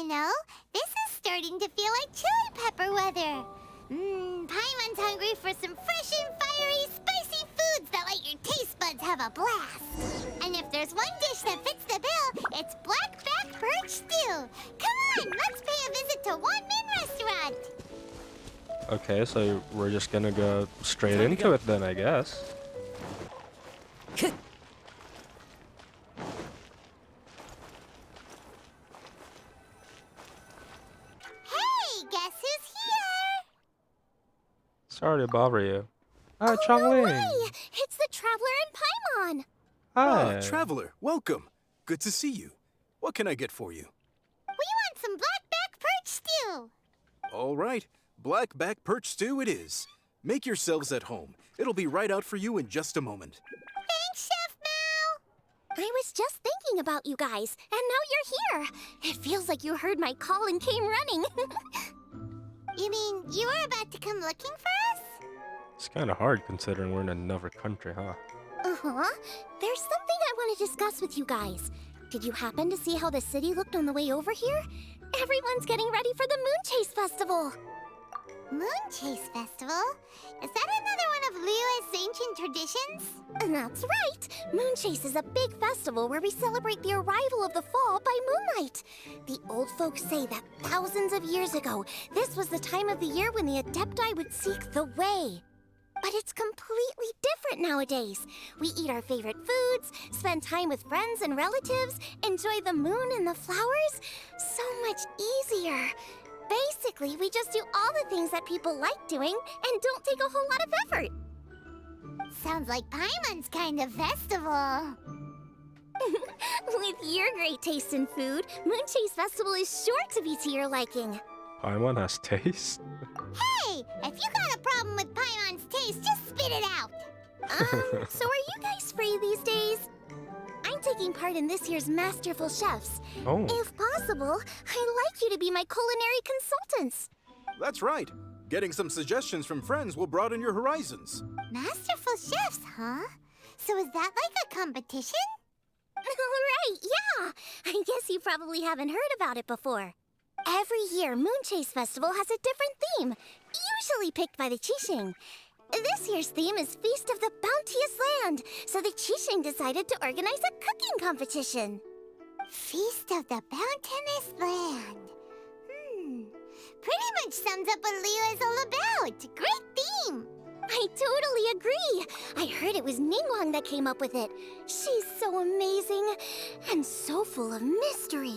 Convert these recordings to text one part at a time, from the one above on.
You know, this is starting to feel like chili pepper weather. Paimon's hungry for some fresh and fiery, spicy foods that let your taste buds have a blast. And if there's one dish that fits the bill, it's blackback perch stew. Come on, let's pay a visit to One Min Restaurant. Okay, so we're just gonna go straight into it then, I guess. Hey, guess who's here? Sorry to bother you. Hi, No Chongling. way! It's the Traveler and Paimon! Hi. Traveler, welcome. Good to see you. What can I get for you? We want some blackback perch stew. All right, blackback perch stew it is. Make yourselves at home. It'll be right out for you in just a moment. Thanks, Chef Mao. I was just thinking about you guys, and now you're here! It feels like you heard my call and came running. You mean you were about to come looking for us? It's kind of hard considering we're in another country, huh? Uh-huh. There's something I want to discuss with you guys. Did you happen to see how the city looked on the way over here? Everyone's getting ready for the Moonchase Festival. Moonchase Festival? Is that another one of Liyue's ancient traditions? That's right! Moonchase is a big festival where we celebrate the arrival of the fall by moonlight. The old folks say that thousands of years ago, this was the time of the year when the Adepti would seek the way. But it's completely different nowadays. We eat our favorite foods, spend time with friends and relatives, enjoy the moon and the flowers. So much easier. Basically, we just do all the things that people like doing and don't take a whole lot of effort. Sounds like Paimon's kind of festival. With your great taste in food, Moonchase Festival is sure to be to your liking. Paimon has taste? Hey, if you got a problem with Paimon's taste, just spit it out. So are you guys free these days? I'm taking part in this year's Masterful Chefs. Oh. If possible, I'd like you to be my culinary consultants. That's right. Getting some suggestions from friends will broaden your horizons. Masterful chefs, huh? So is that like a competition? Right, yeah. I guess you probably haven't heard about it before. Every year, Moonchase Festival has a different theme, usually picked by the Qixing. This year's theme is Feast of the Bounteous Land, so the Qixing decided to organize a cooking competition. Feast of the Bounteous Land. Pretty much sums up what Liyue is all about. Great theme. I totally agree. I heard it was Ningguang that came up with it. She's so amazing and so full of mystery.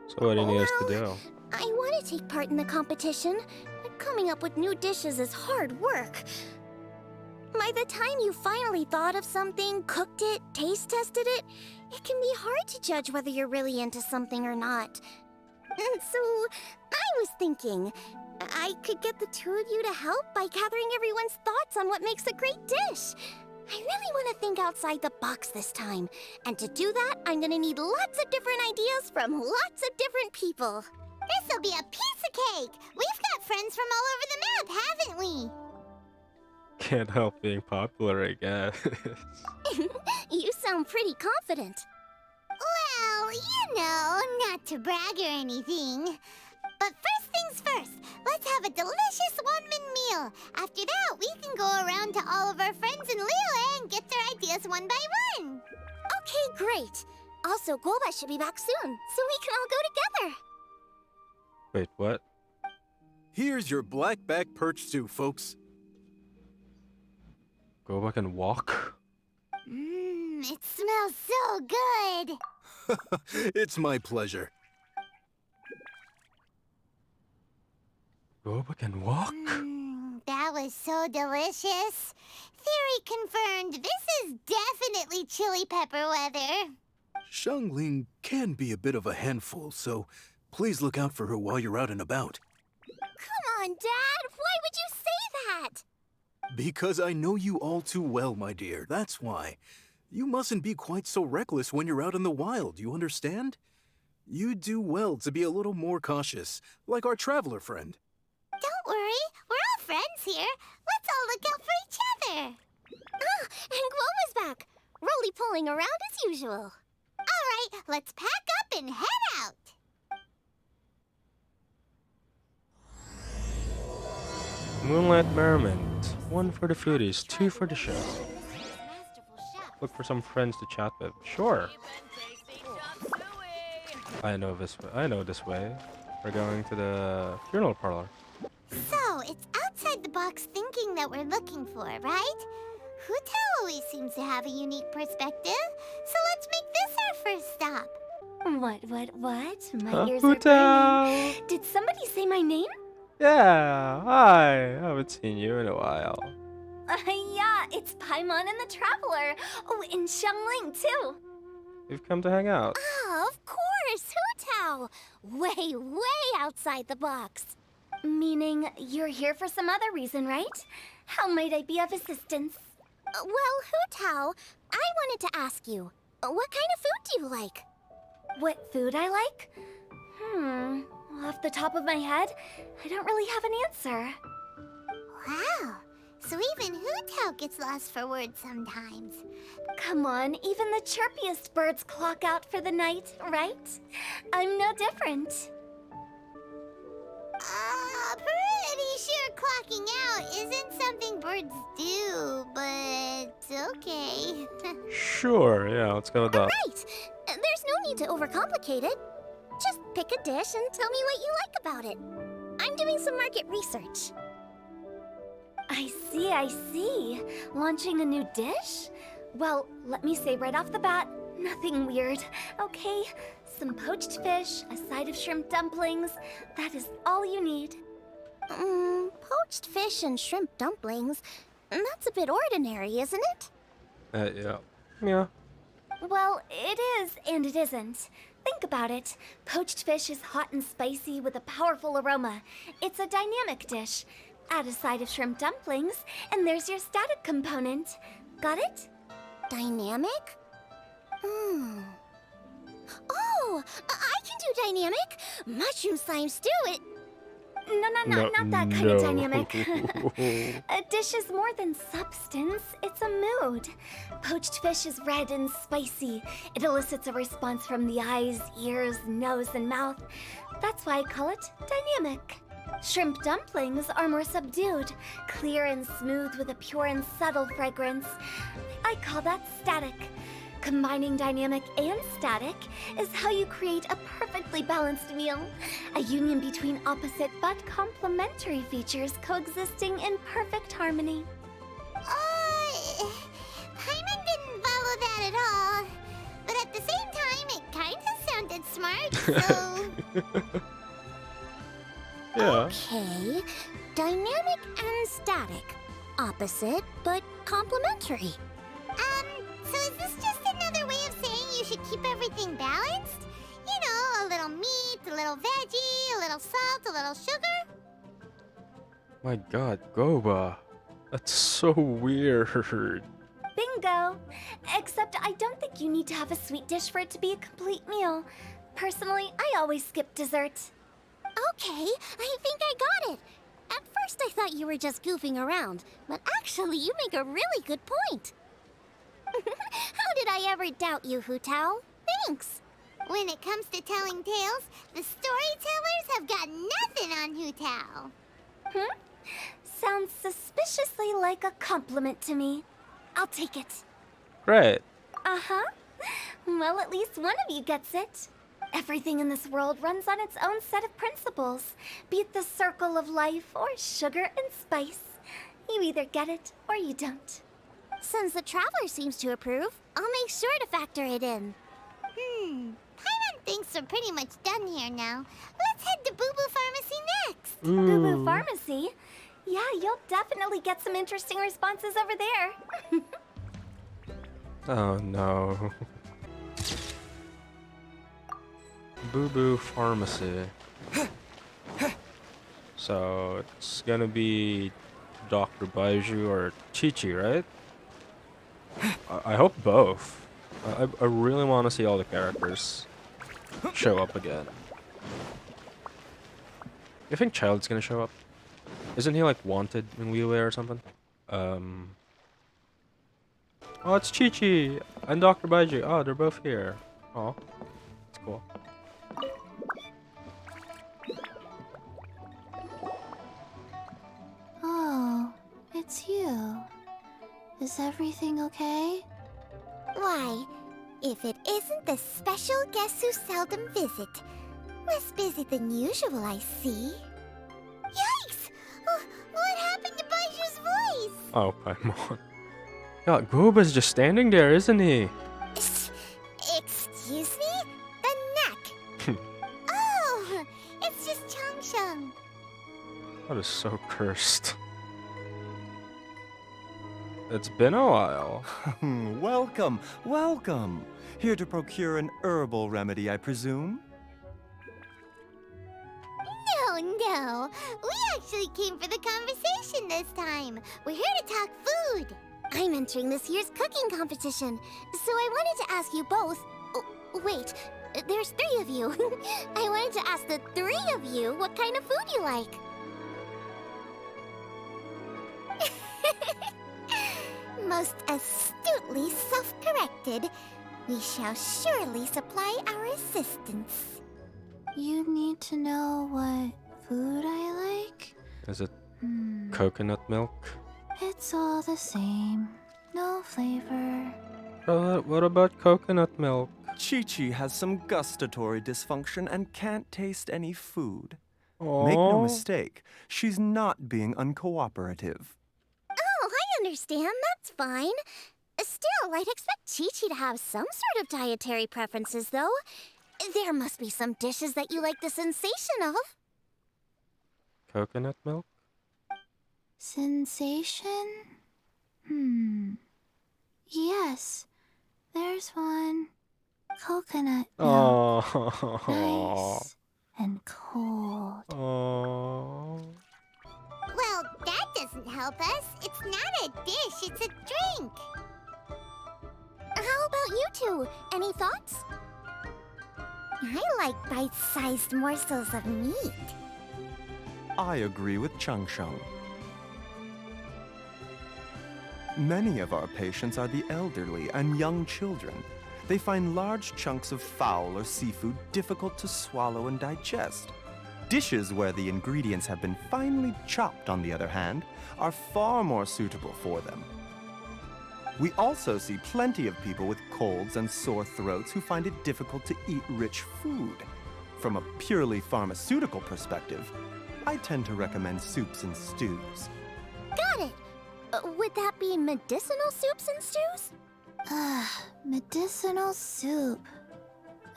So what do you need us to do? I want to take part in the competition, but coming up with new dishes is hard work. By the time you finally thought of something, cooked it, taste tested it, it can be hard to judge whether you're really into something or not. And so, I was thinking, I could get the two of you to help by gathering everyone's thoughts on what makes a great dish. I really want to think outside the box this time. And to do that, I'm gonna need lots of different ideas from lots of different people. This'll be a piece of cake. We've got friends from all over the map, haven't we? Can't help being popular, I guess. You sound pretty confident. Well, you know, not to brag or anything. But first things first, let's have a delicious one-min meal. After that, we can go around to all of our friends in Liyue and get their ideas one by one. Okay, great. Also, Golbat should be back soon, so we can all go together. Wait, what? Here's your blackback perch stew, folks. Go back and walk? It smells so good. It's my pleasure. Go back and walk? That was so delicious. Theory confirmed. This is definitely chili pepper weather. Xiangling can be a bit of a handful, so please look out for her while you're out and about. Come on, Dad. Why would you say that? Because I know you all too well, my dear. That's why. You mustn't be quite so reckless when you're out in the wild, you understand? You do well to be a little more cautious, like our traveler friend. Don't worry. We're all friends here. Let's all look out for each other. Ah, and Guoma's back. Roly-poling around as usual. All right, let's pack up and head out. Moonlight Merriment. 1 for the foodies, 2 for the show. Masterful chef. Look for some friends to chat with. Sure. I know this way. I know this way. We're going to the funeral parlor. So, it's outside the box thinking that we're looking for, right? Hutao always seems to have a unique perspective, so let's make this our first stop. What? My Huh? ears are Hutao! burning. Did somebody say my name? Yeah, hi. I haven't seen you in a while. Yeah, it's Paimon and the Traveler. Oh, and Xiangling, too. We've come to hang out. Oh, of course, Hutao. Way outside the box. Meaning you're here for some other reason, right? How might I be of assistance? Well, Hutao, I wanted to ask you, what kind of food do you like? What food I like? Off the top of my head, I don't really have an answer. Wow, so even Hutao gets lost for words sometimes. Come on, even the chirpiest birds clock out for the night, right? I'm no different. Pretty sure clocking out isn't something birds do, but okay. Sure, yeah, let's go with that. Right! There's no need to overcomplicate it. Just pick a dish and tell me what you like about it. I'm doing some market research. I see. Launching a new dish? Well, let me say right off the bat, nothing weird, okay? Some poached fish, a side of shrimp dumplings. That is all you need. Poached fish and shrimp dumplings? That's a bit ordinary, isn't it? Yeah. Yeah. Well, it is and it isn't. Think about it. Poached fish is hot and spicy with a powerful aroma. It's a dynamic dish. Add a side of shrimp dumplings, and there's your static component. Got it? Dynamic? Oh, I can do dynamic. Mushroom slime stew it. No, not that kind of dynamic. A dish is more than substance, it's a mood. Poached fish is red and spicy. It elicits a response from the eyes, ears, nose, and mouth. That's why I call it dynamic. Shrimp dumplings are more subdued, clear and smooth with a pure and subtle fragrance. I call that static. Combining dynamic and static is how you create a perfectly balanced meal. A union between opposite but complementary features coexisting in perfect harmony. Paimon didn't follow that at all. But at the same time, it kinda sounded smart, so... Yeah. Okay, dynamic and static. Opposite but complementary. So is this just another way of saying you should keep everything balanced? You know, a little meat, a little veggie, a little salt, a little sugar? My god, Goba. That's so weird. Bingo! Except I don't think you need to have a sweet dish for it to be a complete meal. Personally, I always skip dessert. Okay, I think I got it. At first I thought you were just goofing around, but actually you make a really good point. How did I ever doubt you, Hutao? Thanks. When it comes to telling tales, the storytellers have got nothing on Hutao. Sounds suspiciously like a compliment to me. I'll take it. Great. Uh-huh. Well, at least one of you gets it. Everything in this world runs on its own set of principles, be it the circle of life or sugar and spice. You either get it or you don't. Since the Traveler seems to approve, I'll make sure to factor it in. Paimon thinks we're pretty much done here now. Let's head to Boo Boo Pharmacy next. Boo Boo Pharmacy? Yeah, you'll definitely get some interesting responses over there. Oh no. Boo Boo Pharmacy. So it's gonna be Dr. Baiju or Chi-Chi, right? I hope both. I really want to see all the characters show up again. You think Child's gonna show up? Isn't he like wanted in Liyue or something? Oh, it's Chi-Chi and Dr. Baiju. Oh, they're both here. Oh, it's cool. it's you. Is everything okay? Why, if it isn't the special guests who seldom visit. Less busy than usual, I see. Yikes! What happened to Baiju's voice? Oh, Paimon. Yeah, Gooba's just standing there, isn't he? Excuse me? The neck. Oh, it's just Changsheng. That is so cursed. It's been a while. Welcome, welcome. Here to procure an herbal remedy, I presume? No. We actually came for the conversation this time. We're here to talk food. I'm entering this year's cooking competition, so I wanted to ask you both. Wait, there's 3 of you. I wanted to ask the 3 of you what kind of food you like. Most astutely self-corrected. We shall surely supply our assistance. You need to know what food I like? Is it coconut milk? It's all the same. No flavor. What about coconut milk? Chi-Chi has some gustatory dysfunction and can't taste any food. Make no Aww. mistake, she's not being uncooperative. Oh, I understand. That's fine. Still, I'd expect Chi-Chi to have some sort of dietary preferences, though. There must be some dishes that you like the sensation of. Coconut milk? Sensation? Yes, there's one. Coconut milk. Oh. Nice and cold. Oh. Well, that doesn't help us. It's not a dish, it's a drink. How about you two? Any thoughts? I like bite-sized morsels of meat. I agree with Changsheng. Many of our patients are the elderly and young children. They find large chunks of fowl or seafood difficult to swallow and digest. Dishes where the ingredients have been finely chopped, on the other hand, are far more suitable for them. We also see plenty of people with colds and sore throats who find it difficult to eat rich food. From a purely pharmaceutical perspective, I tend to recommend soups and stews. Got it. Would that be medicinal soups and stews? Medicinal soup.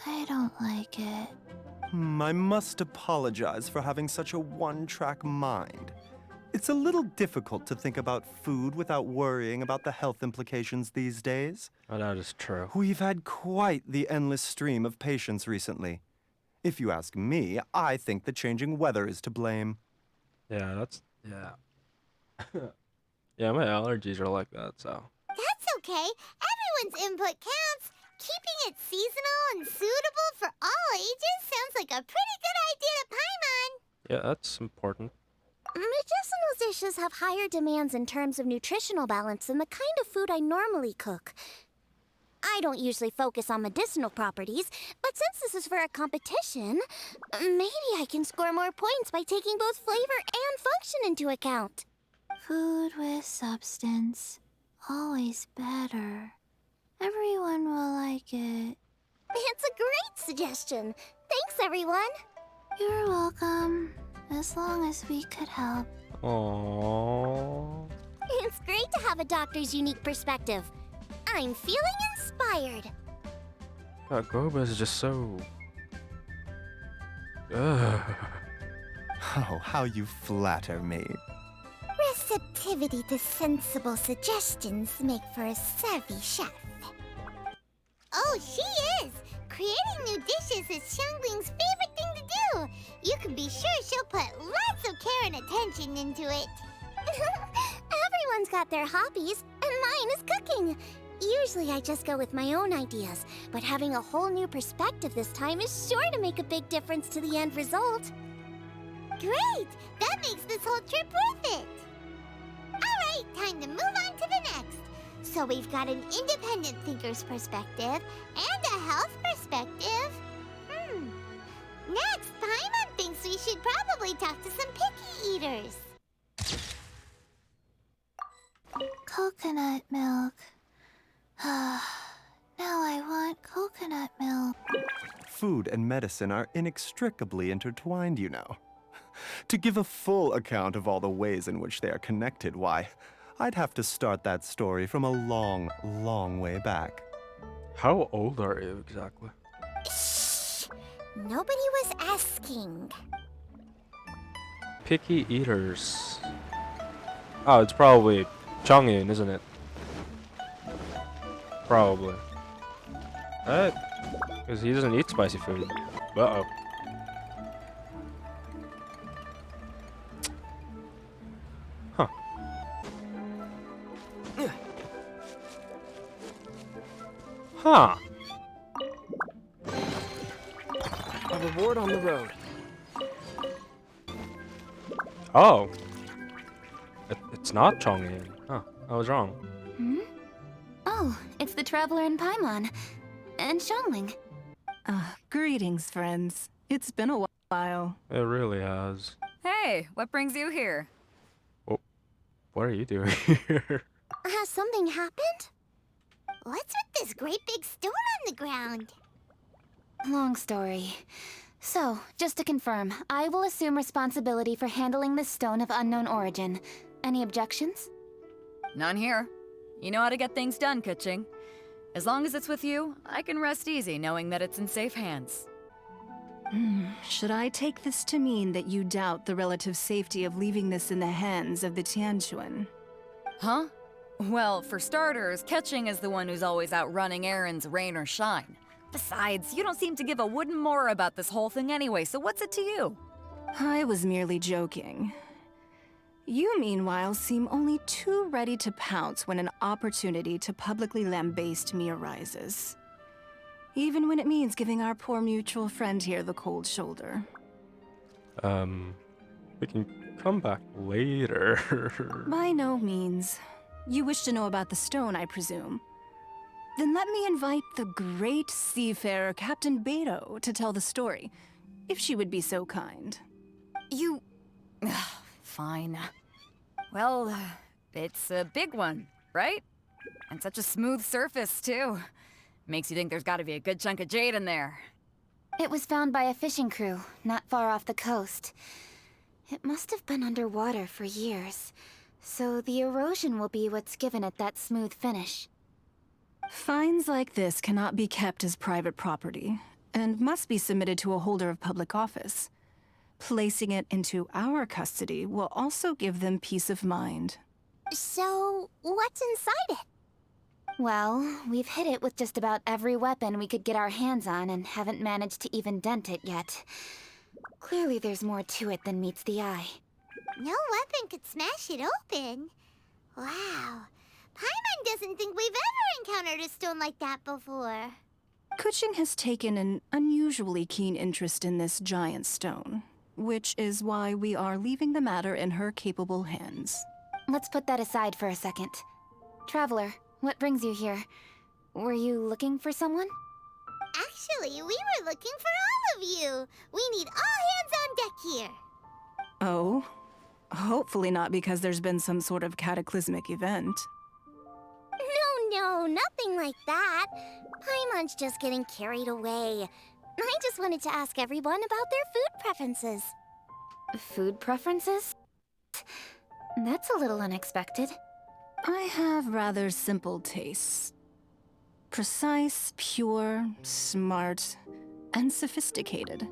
I don't like it. I must apologize for having such a one-track mind. It's a little difficult to think about food without worrying about the health implications these days. Oh, that is true. We've had quite the endless stream of patients recently. If you ask me, I think the changing weather is to blame. Yeah, yeah, my allergies are like that, so. That's okay. Everyone's input counts. Keeping it seasonal and suitable for all ages sounds like a pretty good idea to Paimon. Yeah, that's important. Medicinal dishes have higher demands in terms of nutritional balance than the kind of food I normally cook. I don't usually focus on medicinal properties, but since this is for a competition, maybe I can score more points by taking both flavor and function into account. Food with substance. Always better. Everyone will like it. It's a great suggestion. Thanks, everyone. You're welcome. As long as we could help. Aww. It's great to have a doctor's unique perspective. I'm feeling inspired. God, Goba is just so. Ugh. Oh, how you flatter me. Receptivity to sensible suggestions make for a savvy chef. Oh, she is! Creating new dishes is Xiangling's favorite thing to do. You can be sure she'll put lots of care and attention into it. Everyone's got their hobbies, and mine is cooking. Usually I just go with my own ideas, but having a whole new perspective this time is sure to make a big difference to the end result. Great! That makes this whole trip worth it. All right, time to move on to the next. So we've got an independent thinker's perspective and a health perspective. Next, Paimon thinks we should probably talk to some picky eaters. coconut milk. Now I want coconut milk. Food and medicine are inextricably intertwined, you know. To give a full account of all the ways in which they are connected, why, I'd have to start that story from a long, long way back. How old are you exactly? Shh! Nobody was asking. Picky eaters. Oh, it's probably Chang'in, isn't it? Probably. Right? Because he doesn't eat spicy food. Uh-oh. Huh. Huh. A reward on the road. Oh. It's not Chang'in. Huh. I was wrong. Oh, it's the Traveler in Paimon. And Xiangling. Greetings, friends. It's been a while. It really has. Hey, what brings you here? What are you doing here? Has something happened? What's with this great big stone on the ground? Long story. So, just to confirm, I will assume responsibility for handling this stone of unknown origin. Any objections? None here. You know how to get things done, Kuching. As long as it's with you, I can rest easy knowing that it's in safe hands. Should I take this to mean that you doubt the relative safety of leaving this in the hands of the Tianquan? Huh? Well, for starters, Kuching is the one who's always out running errands, rain or shine. Besides, you don't seem to give a wooden more about this whole thing anyway, so what's it to you? I was merely joking. You, meanwhile, seem only too ready to pounce when an opportunity to publicly lambaste me arises. Even when it means giving our poor mutual friend here the cold shoulder. We can come back later. By no means. You wish to know about the stone, I presume. Then let me invite the great seafarer Captain Beto to tell the story, if she would be so kind. You... Fine. Well, it's a big one, right? And such a smooth surface, too. Makes you think there's gotta be a good chunk of jade in there. It was found by a fishing crew, not far off the coast. It must have been underwater for years, so the erosion will be what's given it that smooth finish. Finds like this cannot be kept as private property, and must be submitted to a holder of public office. Placing it into our custody will also give them peace of mind. So, what's inside it? Well, we've hit it with just about every weapon we could get our hands on and haven't managed to even dent it yet. Clearly there's more to it than meets the eye. No weapon could smash it open. Wow. Paimon doesn't think we've ever encountered a stone like that before. Kuching has taken an unusually keen interest in this giant stone, which is why we are leaving the matter in her capable hands. Let's put that aside for a second. Traveler, what brings you here? Were you looking for someone? Actually, we were looking for all of you. We need all hands on deck here. Oh? Hopefully not because there's been some sort of cataclysmic event. No, nothing like that. Paimon's just getting carried away. I just wanted to ask everyone about their food preferences. Food preferences? That's a little unexpected. I have rather simple tastes. Precise, pure, smart, and sophisticated.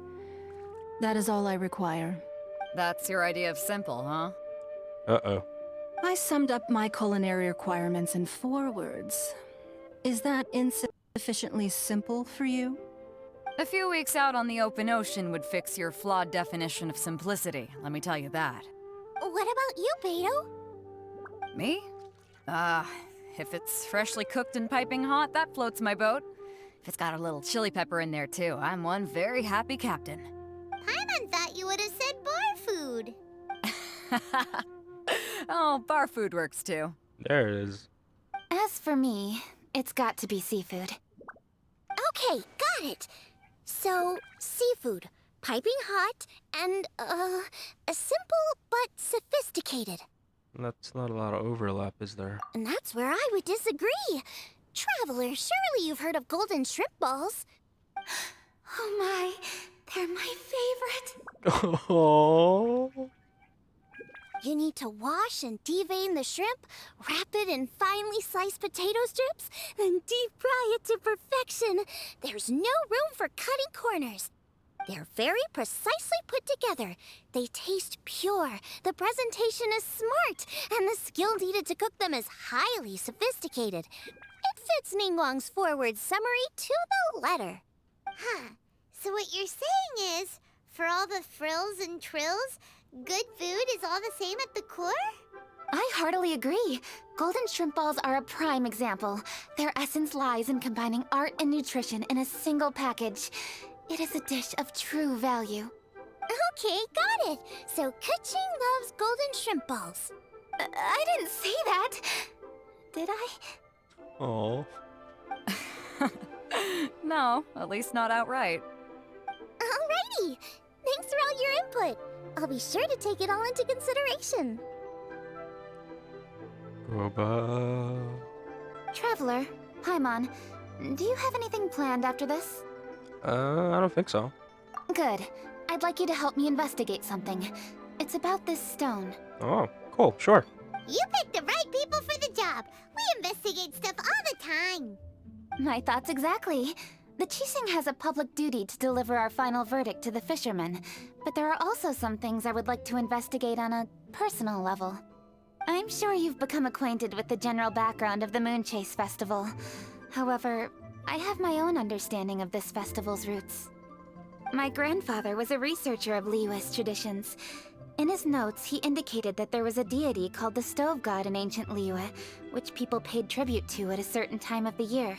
That is all I require. That's your idea of simple, huh? Uh-oh. I summed up my culinary requirements in 4 words. Is that insufficiently simple for you? A few weeks out on the open ocean would fix your flawed definition of simplicity, let me tell you that. What about you, Beto? Me? If it's freshly cooked and piping hot, that floats my boat. If it's got a little chili pepper in there too, I'm one very happy captain. Paimon thought you would have said bar food. Oh, bar food works too. There it is. As for me, it's got to be seafood. Okay, got it. So, seafood, piping hot, and, simple but sophisticated. That's not a lot of overlap, is there? And that's where I would disagree. Traveler, surely you've heard of golden shrimp balls. Oh my, they're my favorite. Oh. You need to wash and devein the shrimp, wrap it in finely sliced potato strips, then deep fry it to perfection. There's no room for cutting corners. They're very precisely put together. They taste pure, the presentation is smart, and the skill needed to cook them is highly sophisticated. It fits Ningguang's forward summary to the letter. Huh. So what you're saying is, for all the frills and trills, good food is all the same at the core? I heartily agree. Golden shrimp balls are a prime example. Their essence lies in combining art and nutrition in a single package. It is a dish of true value. Okay, got it. So Kuching loves golden shrimp balls. I didn't say that. Did I? Oh. No, at least not outright. Alrighty. Thanks for all your input. I'll be sure to take it all into consideration. Goba. Traveler, Paimon, do you have anything planned after this? I don't think so. Good. I'd like you to help me investigate something. It's about this stone. Oh, cool, sure. You picked the right people for the job. We investigate stuff all the time. My thoughts exactly. The Qixing has a public duty to deliver our final verdict to the fishermen, but there are also some things I would like to investigate on a personal level. I'm sure you've become acquainted with the general background of the Moonchase Festival. However, I have my own understanding of this festival's roots. My grandfather was a researcher of Liyue's traditions. In his notes, he indicated that there was a deity called the Stove God in ancient Liyue, which people paid tribute to at a certain time of the year.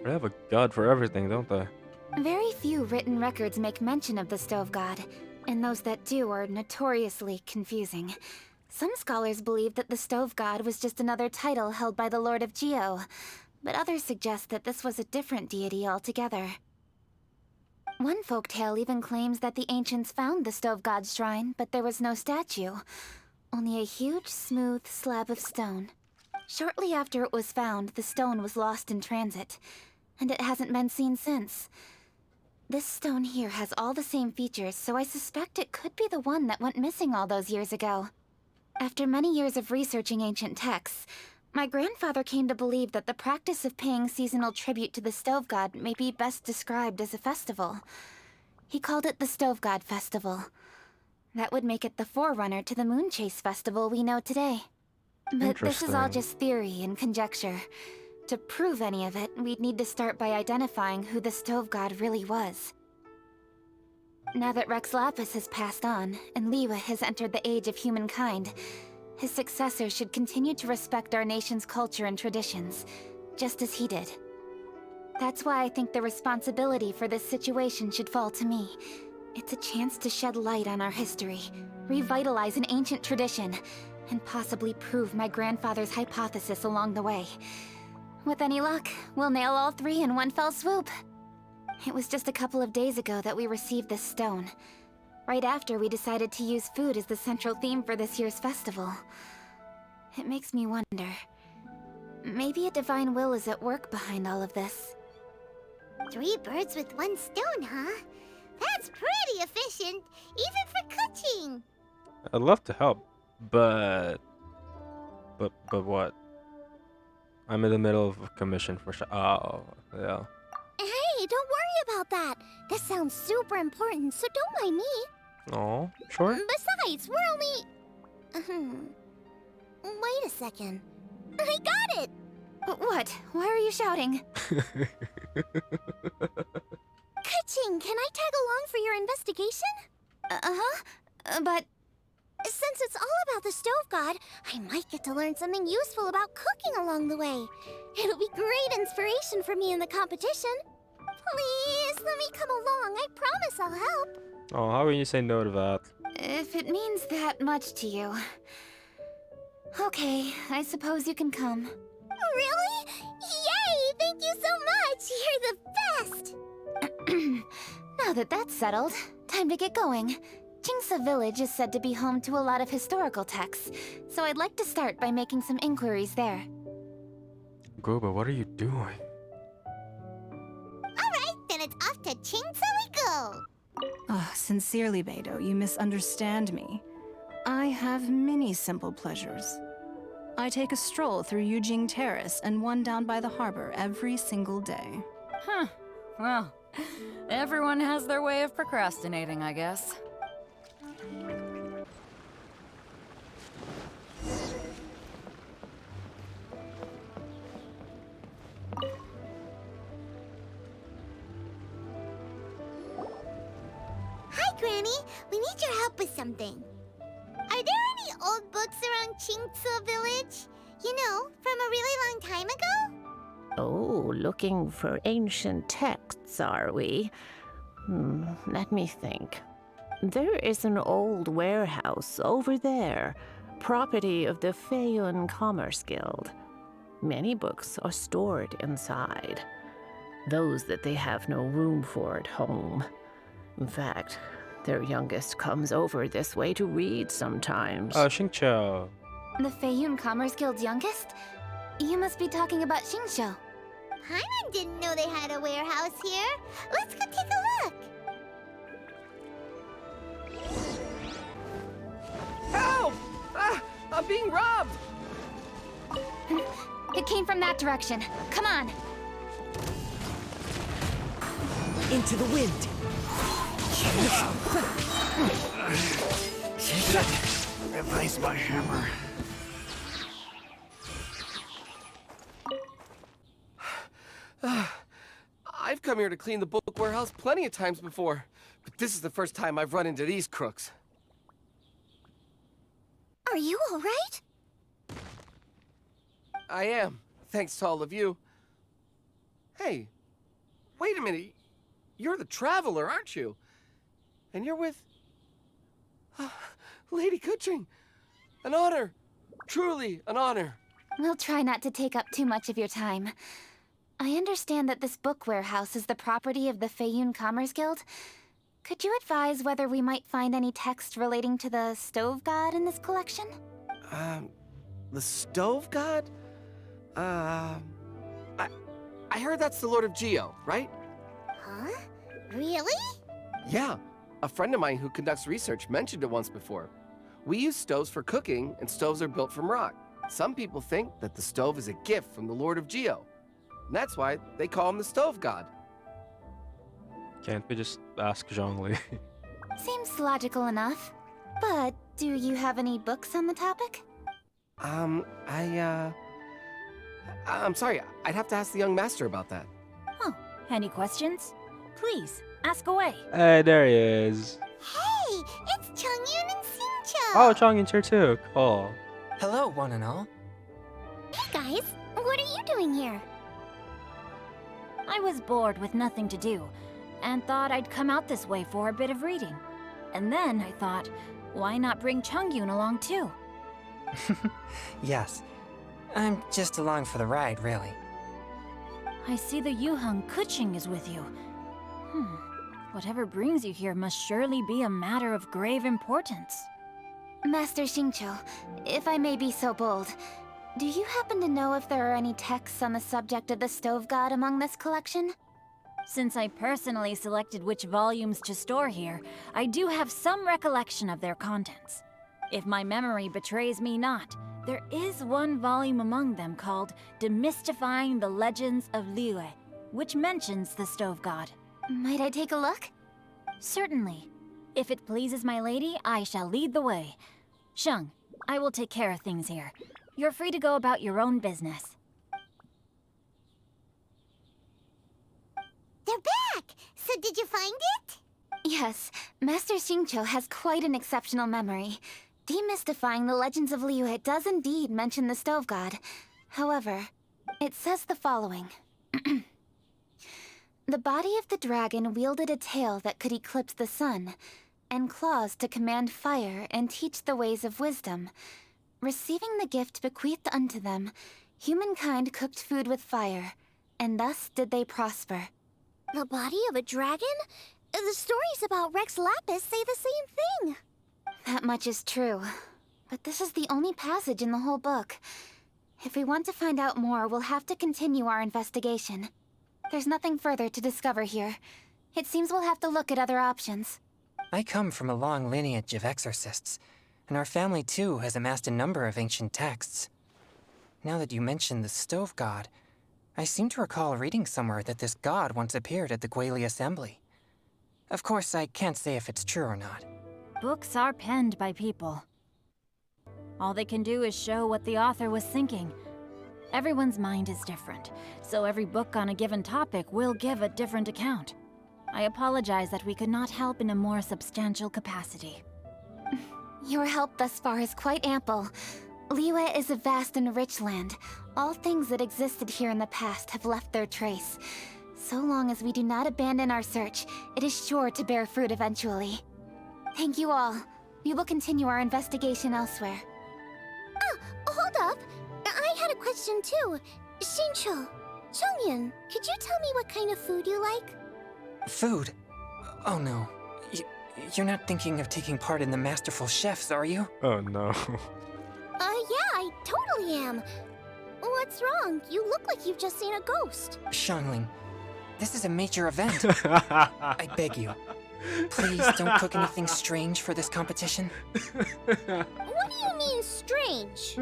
They have a god for everything, don't they? Very few written records make mention of the Stove God, and those that do are notoriously confusing. Some scholars believe that the Stove God was just another title held by the Lord of Geo, but others suggest that this was a different deity altogether. One folktale even claims that the ancients found the Stove God's shrine, but there was no statue, only a huge, smooth slab of stone. Shortly after it was found, the stone was lost in transit, and it hasn't been seen since. This stone here has all the same features, so I suspect it could be the one that went missing all those years ago. After many years of researching ancient texts, my grandfather came to believe that the practice of paying seasonal tribute to the Stove God may be best described as a festival. He called it the Stove God Festival. That would make it the forerunner to the Moonchase Festival we know today. But this is all Interesting. just theory and conjecture. To prove any of it, we'd need to start by identifying who the Stove God really was. Now that Rex Lapis has passed on, and Liyue has entered the age of humankind, his successor should continue to respect our nation's culture and traditions, just as he did. That's why I think the responsibility for this situation should fall to me. It's a chance to shed light on our history, revitalize an ancient tradition, and possibly prove my grandfather's hypothesis along the way. With any luck, we'll nail all three in one fell swoop. It was just a couple of days ago that we received this stone. Right after we decided to use food as the central theme for this year's festival. It makes me wonder. Maybe a divine will is at work behind all of this. 3 birds with 1 stone, huh? That's pretty efficient, even for cooking. I'd love to help, but what? I'm in the middle of a commission for oh, yeah. Hey, don't worry about that. This sounds super important, so don't mind me. Oh, sure. Besides, we're only... Wait a second. I got it! What? Why are you shouting? Kuching, can I tag along for your investigation? But... Since it's all about the Stove God, I might get to learn something useful about cooking along the way. It'll be great inspiration for me in the competition. Please, let me come along. I promise I'll help. Oh, how can you say no to that? if it means that much to you... Okay, I suppose you can come. Really? Yay! Thank you so much! You're the best! Now that that's settled, time to get going. Qingce Village is said to be home to a lot of historical texts, so I'd like to start by making some inquiries there. Gooba, what are you doing? Alright, then it's off to Qingce we go! Oh, sincerely, Beidou, you misunderstand me. I have many simple pleasures. I take a stroll through Yujing Terrace and one down by the harbor every single day. Huh. Well, everyone has their way of procrastinating, I guess. Hi, Granny. We need your help with something. Are there any old books around Qingce Village? You know, from a really long time ago? Oh, looking for ancient texts, are we? Let me think. There is an old warehouse over there, property of the Feiyun Commerce Guild. Many books are stored inside. Those that they have no room for at home. In fact, their youngest comes over this way to read sometimes. Oh, Xingqiu. The Feiyun Commerce Guild's youngest? You must be talking about Xingqiu. Paimon didn't know they had a warehouse here. Let's go take a look. Help! Ah, I'm being robbed! It came from that direction. Come on! Into the wind. Replace my hammer. I've come here to clean the book warehouse plenty of times before, but this is the first time I've run into these crooks. Are you all right? I am, thanks to all of you. Hey, wait a minute. You're the traveler, aren't you? And you're with... Lady Kuching. An honor. Truly an honor. We'll try not to take up too much of your time. I understand that this book warehouse is the property of the Feiyun Commerce Guild. Could you advise whether we might find any text relating to the Stove God in this collection? The Stove God? I heard that's the Lord of Geo, right? Huh? Really? Yeah. A friend of mine who conducts research mentioned it once before. We use stoves for cooking, and stoves are built from rock. Some people think that the stove is a gift from the Lord of Geo. And that's why they call him the Stove God. Can't we just ask Zhongli? Seems logical enough. But do you have any books on the topic? I'm sorry, I'd have to ask the young master about that. Oh, any questions? Please, ask away. Hey, there he is. Hey, it's Chongyun and Xingqiu. Oh, Chongyun's here too. Cool. Hello, one and all. Hey guys, what are you doing here? I was bored with nothing to do, and thought I'd come out this way for a bit of reading. And then I thought, why not bring Chongyun along too? Yes. I'm just along for the ride, really. I see the Yuheng Kuching is with you. Whatever brings you here must surely be a matter of grave importance. Master Xingqiu, if I may be so bold, do you happen to know if there are any texts on the subject of the Stove God among this collection? Since I personally selected which volumes to store here, I do have some recollection of their contents. If my memory betrays me not, there is one volume among them called Demystifying the Legends of Liyue, which mentions the Stove God. Might I take a look? Certainly. If it pleases my lady, I shall lead the way. Sheng, I will take care of things here. You're free to go about your own business. They're back! So did you find it? Yes, Master Xingqiu has quite an exceptional memory. Demystifying the Legends of Liyue does indeed mention the Stove God. However, it says the following. The body of the dragon wielded a tail that could eclipse the sun, and claws to command fire and teach the ways of wisdom. Receiving the gift bequeathed unto them, humankind cooked food with fire, and thus did they prosper. The body of a dragon? The stories about Rex Lapis say the same thing. That much is true. But this is the only passage in the whole book. If we want to find out more, we'll have to continue our investigation. There's nothing further to discover here. It seems we'll have to look at other options. I come from a long lineage of exorcists, and our family too has amassed a number of ancient texts. Now that you mention the stove god, I seem to recall reading somewhere that this god once appeared at the Guili Assembly. Of course, I can't say if it's true or not. Books are penned by people. All they can do is show what the author was thinking. Everyone's mind is different, so every book on a given topic will give a different account. I apologize that we could not help in a more substantial capacity. Your help thus far is quite ample. Liyue is a vast and rich land. All things that existed here in the past have left their trace. So long as we do not abandon our search, it is sure to bear fruit eventually. Thank you all. We will continue our investigation elsewhere. Hold up. I had a question too. Shincho, Chongyun, could you tell me what kind of food you like? Food? Oh no. You're not thinking of taking part in the Masterful Chefs, are you? Oh no. Yeah, I totally am. What's wrong? You look like you've just seen a ghost. Xiangling, this is a major event. I beg you. Please don't cook anything strange for this competition. What do you mean, strange?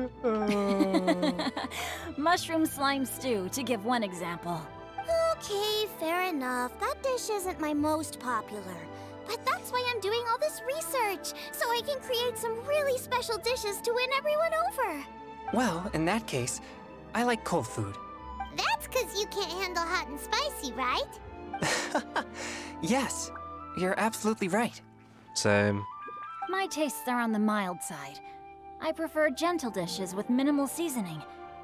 Mushroom slime stew, to give one example. Okay, fair enough. That dish isn't my most popular. But that's why I'm doing all this research, so I can create some really special dishes to win everyone over. Well, in that case, I like cold food. That's because you can't handle hot and spicy, right? Yes, you're absolutely right. Same. My tastes are on the mild side. I prefer gentle dishes with minimal seasoning.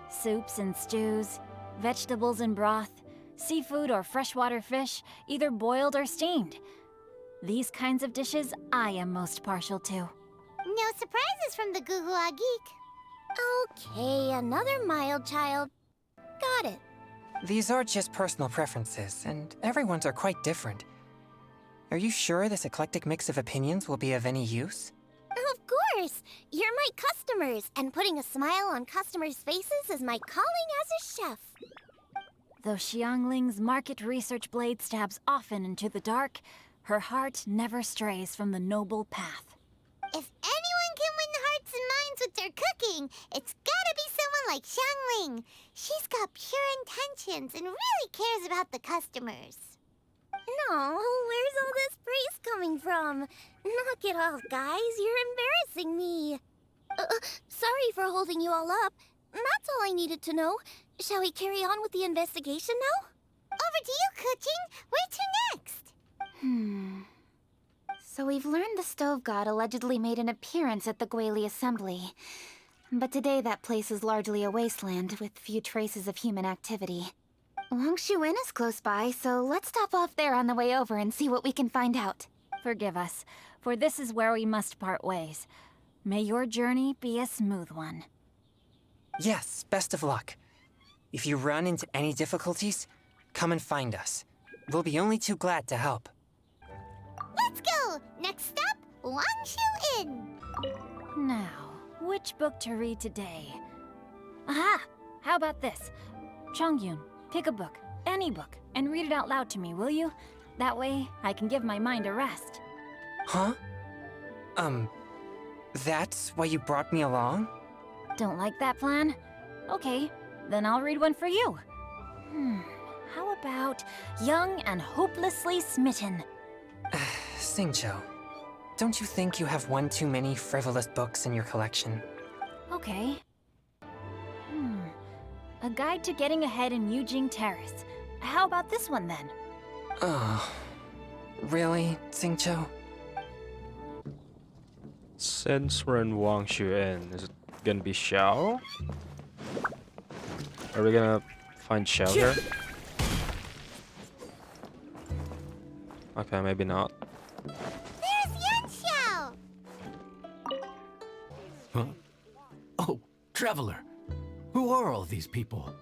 Soups and stews, vegetables and broth, seafood or freshwater fish, either boiled or steamed. These kinds of dishes I am most partial to. No surprises from the Gugua Geek. Okay, another mild child. Got it. These are just personal preferences, and everyone's are quite different. Are you sure this eclectic mix of opinions will be of any use? Of course! You're my customers, and putting a smile on customers' faces is my calling as a chef. Though Xiangling's market research blade stabs often into the dark, her heart never strays from the noble path. If anyone can win the hearts and minds with their cooking, it's gotta be someone like Xiangling. She's got pure intentions and really cares about the customers. No, where's all this praise coming from? Knock it off, guys. You're embarrassing me. Sorry for holding you all up. That's all I needed to know. Shall we carry on with the investigation now? Over to you, Kuching. Where to next? So we've learned the stove god allegedly made an appearance at the Guili Assembly. But today that place is largely a wasteland with few traces of human activity. Wangshu Inn is close by, so let's stop off there on the way over and see what we can find out. Forgive us, for this is where we must part ways. May your journey be a smooth one. Yes, best of luck. If you run into any difficulties, come and find us. We'll be only too glad to help. Let's go! Next stop, Wangshu Inn. Now, which book to read today? Aha! How about this? Chongyun, pick a book, any book, and read it out loud to me, will you? That way, I can give my mind a rest. Huh? That's why you brought me along? Don't like that plan? Okay, then I'll read one for you. How about Young and Hopelessly Smitten? Xingqiu, don't you think you have one too many frivolous books in your collection? Okay. A Guide to Getting Ahead in Yujing Terrace. How about this one then? Oh, really, Xingqiu? Since we're in Wangshu Inn, is it gonna be Xiao? Are we gonna find Xiao here? Okay, maybe not. There's Yanxiao! Huh? Oh, Traveler. Who are all these people?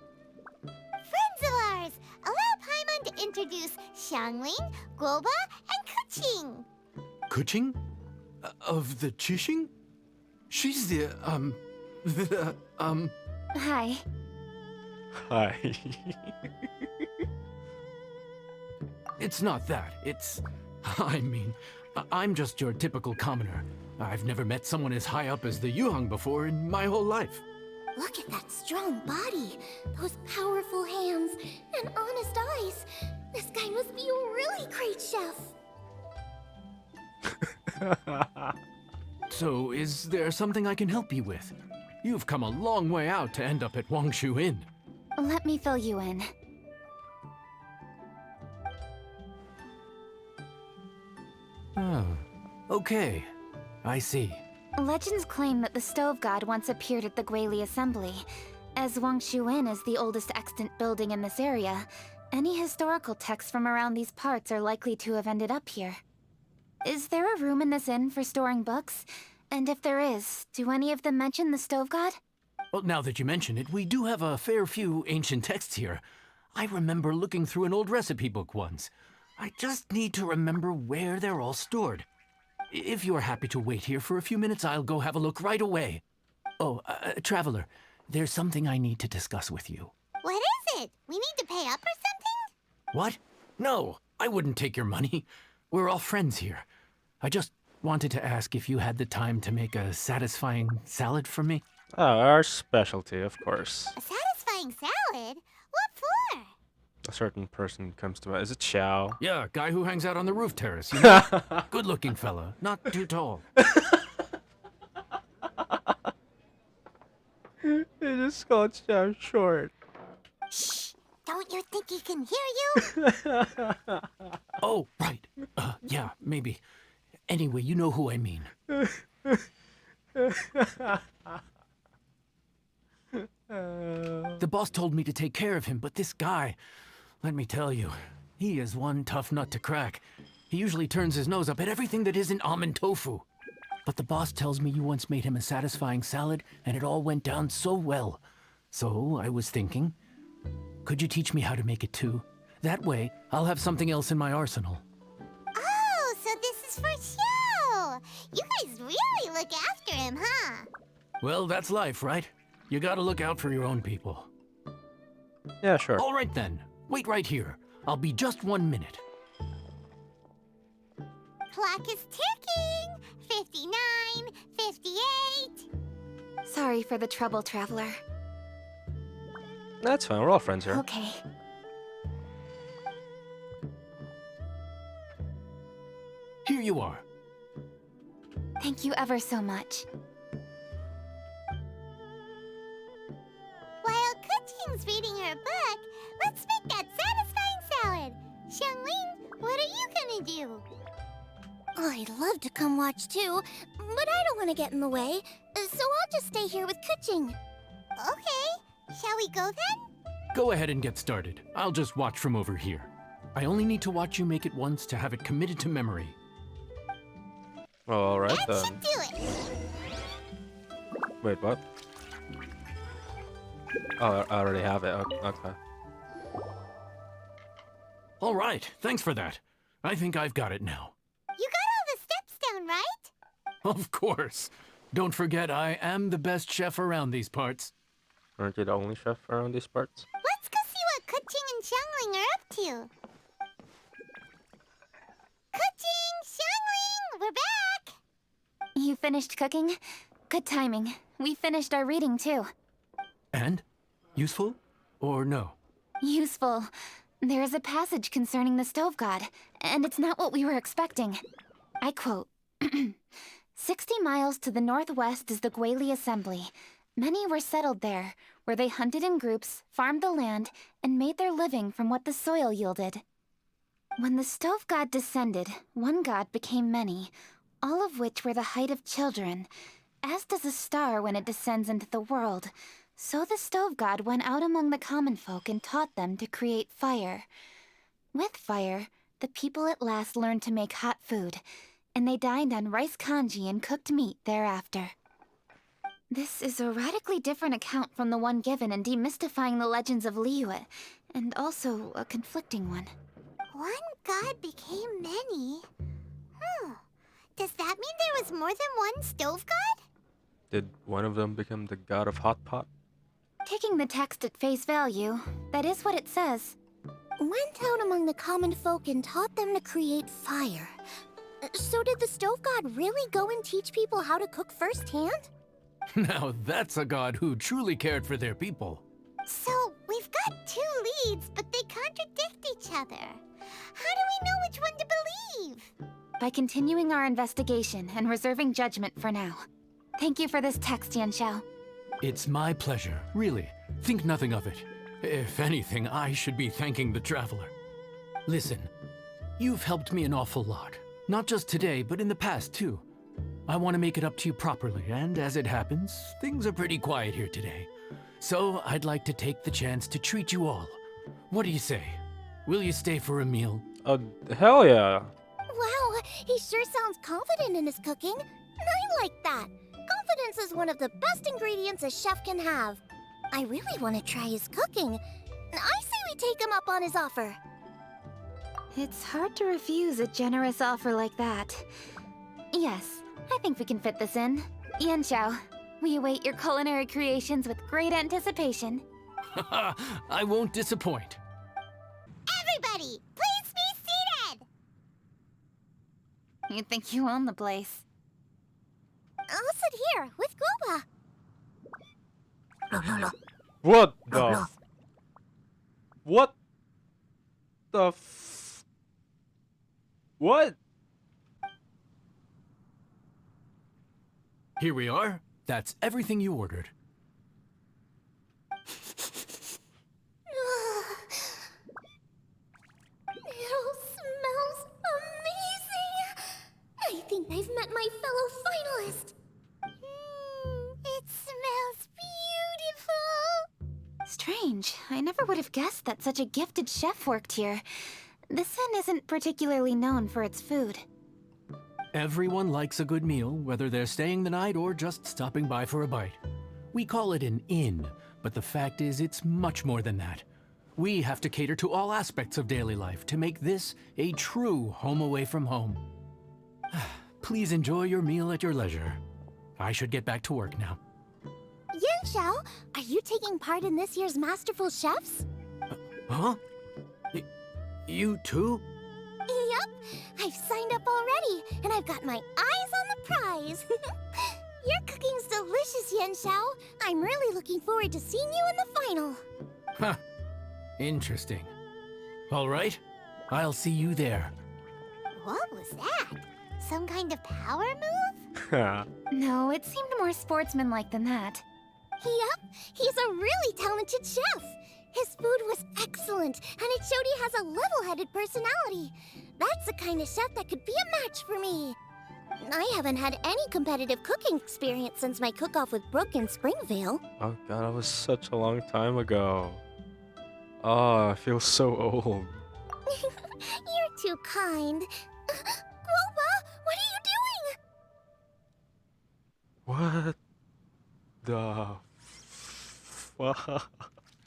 Friends of ours! Allow Paimon to introduce Xiangling, Guoba, and Kuching. Kuching? Of the Chishing? She's the, Hi. Hi. It's not that. I mean, I'm just your typical commoner. I've never met someone as high up as the Yuhang before in my whole life. Look at that strong body, those powerful hands, and honest eyes. This guy must be a really great chef. So, is there something I can help you with? You've come a long way out to end up at Wangshu Inn. Let me fill you in. Oh, okay. I see. Legends claim that the Stove God once appeared at the Guili Assembly. As Wangshu Inn is the oldest extant building in this area, any historical texts from around these parts are likely to have ended up here. Is there a room in this inn for storing books? And if there is, do any of them mention the Stove God? Well, now that you mention it, we do have a fair few ancient texts here. I remember looking through an old recipe book once. I just need to remember where they're all stored. If you're happy to wait here for a few minutes, I'll go have a look right away. Oh, Traveler, there's something I need to discuss with you. What is it? We need to pay up or something? What? No, I wouldn't take your money. We're all friends here. I just wanted to ask if you had the time to make a satisfying salad for me. Oh, our specialty, of course. A satisfying salad? What for? A certain person comes to mind. Is it Xiao? Yeah, guy who hangs out on the roof terrace, you know? Good-looking fella, not too tall. You just called Xiao short. Shh! Don't you think he can hear you? Oh, right. Yeah, maybe. Anyway, you know who I mean. The boss told me to take care of him, but this guy, let me tell you, he is one tough nut to crack. He usually turns his nose up at everything that isn't almond tofu. But the boss tells me you once made him a satisfying salad, and it all went down so well. So I was thinking, could you teach me how to make it too? That way, I'll have something else in my arsenal. Oh, so this is for Xiao! You guys really look after him, huh? Well, that's life, right? You gotta look out for your own people. Yeah, sure. All right then. Wait right here. I'll be just 1 minute. Clock is ticking! 59, 58. Sorry for the trouble, Traveler. That's fine. We're all friends here. Okay. Here you are. Thank you ever so much. While Kuching's reading her book, let's make that satisfying salad. Xiangling, what are you gonna do? I'd love to come watch too, but I don't want to get in the way, so I'll just stay here with Kuching. Okay, shall we go then? Go ahead and get started. I'll just watch from over here. I only need to watch you make it once to have it committed to memory. Well, all right That then. should do it. Wait, what? Oh, I already have it. Okay. All right, thanks for that. I think I've got it now. You got all the steps down, right? Of course. Don't forget, I am the best chef around these parts. Aren't you the only chef around these parts? Let's go see what Kuching and Xiangling are up to. Kuching, Xiangling, we're back! You finished cooking? Good timing. We finished our reading, too. And? Useful? Or no? Useful. There is a passage concerning the Stove God, and it's not what we were expecting. I quote, 60 miles to the northwest is the Guili Assembly. Many were settled there, where they hunted in groups, farmed the land, and made their living from what the soil yielded. When the Stove God descended, one god became many, all of which were the height of children. As does a star when it descends into the world, so the Stove God went out among the common folk and taught them to create fire. With fire, the people at last learned to make hot food, and they dined on rice congee and cooked meat thereafter. This is a radically different account from the one given in Demystifying the Legends of Liyue, and also a conflicting one. One god became many. Does that mean there was more than one stove god? Did one of them become the god of hot pot? Taking the text at face value, that is what it says. Went out among the common folk and taught them to create fire. So did the stove god really go and teach people how to cook firsthand? Now that's a god who truly cared for their people. So, we've got 2 leads, but they contradict each other. How do we know which one to believe? By continuing our investigation and reserving judgment for now. Thank you for this text, Yanxiao. It's my pleasure, really. Think nothing of it. If anything, I should be thanking the traveler. Listen, you've helped me an awful lot. Not just today, but in the past, too. I want to make it up to you properly, and as it happens, things are pretty quiet here today. So I'd like to take the chance to treat you all. What do you say? Will you stay for a meal? Oh, hell yeah. Wow, he sure sounds confident in his cooking. I like that. Confidence is one of the best ingredients a chef can have. I really want to try his cooking. I say we take him up on his offer. It's hard to refuse a generous offer like that. Yes, I think we can fit this in. Yanxiao, we await your culinary creations with great anticipation. I won't disappoint. Everybody, please be seated! You think you own the place. I'll sit here with Guoba. What the? What the What? Here we are. That's everything you ordered. It all smells amazing. I think I've met my fellow finalist. It smells beautiful. Strange. I never would have guessed that such a gifted chef worked here. This inn isn't particularly known for its food. Everyone likes a good meal, whether they're staying the night or just stopping by for a bite. We call it an inn, but the fact is it's much more than that. We have to cater to all aspects of daily life to make this a true home away from home. Please enjoy your meal at your leisure. I should get back to work now. Yanxiao, are you taking part in this year's Masterful Chefs? Huh? You too? Yup, I've signed up already, and I've got my eyes on the prize. Your cooking's delicious, Yanxiao. I'm really looking forward to seeing you in the final. Huh. Interesting. All right, I'll see you there. What was that? Some kind of power move? No, it seemed more sportsmanlike than that. Yup, he's a really talented chef. His food was excellent, and it showed he has a level-headed personality. That's the kind of chef that could be a match for me. I haven't had any competitive cooking experience since my cook-off with Brooke in Springvale. Oh god, that was such a long time ago. Oh, I feel so old. You're too kind. Guoba, what are you doing? What the fuck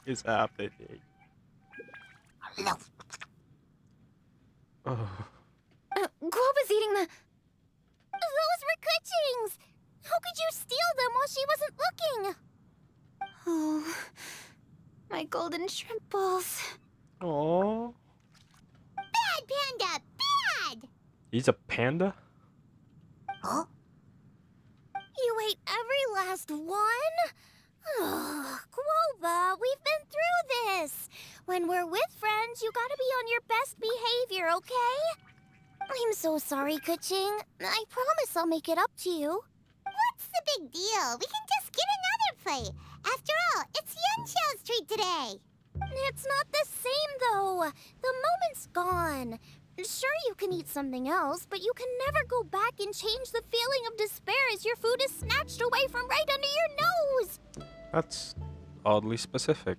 is happening? Oh. Guoba's eating the... Those were Kuching's! How could you steal them while she wasn't looking? Oh, my golden shrimp balls. Oh. Bad, Panda! Bad! He's a panda? Huh? You ate every last one? Oh, Guoba, we've been through this. When we're with friends, you gotta be on your best behavior, okay? I'm so sorry, Kuching. I promise I'll make it up to you. What's the big deal? We can just get another plate. After all, it's Yanxiao's treat today. It's not the same, though. The moment's gone. Sure, you can eat something else, but you can never go back and change the feeling of despair as your food is snatched away from right under your nose. That's oddly specific.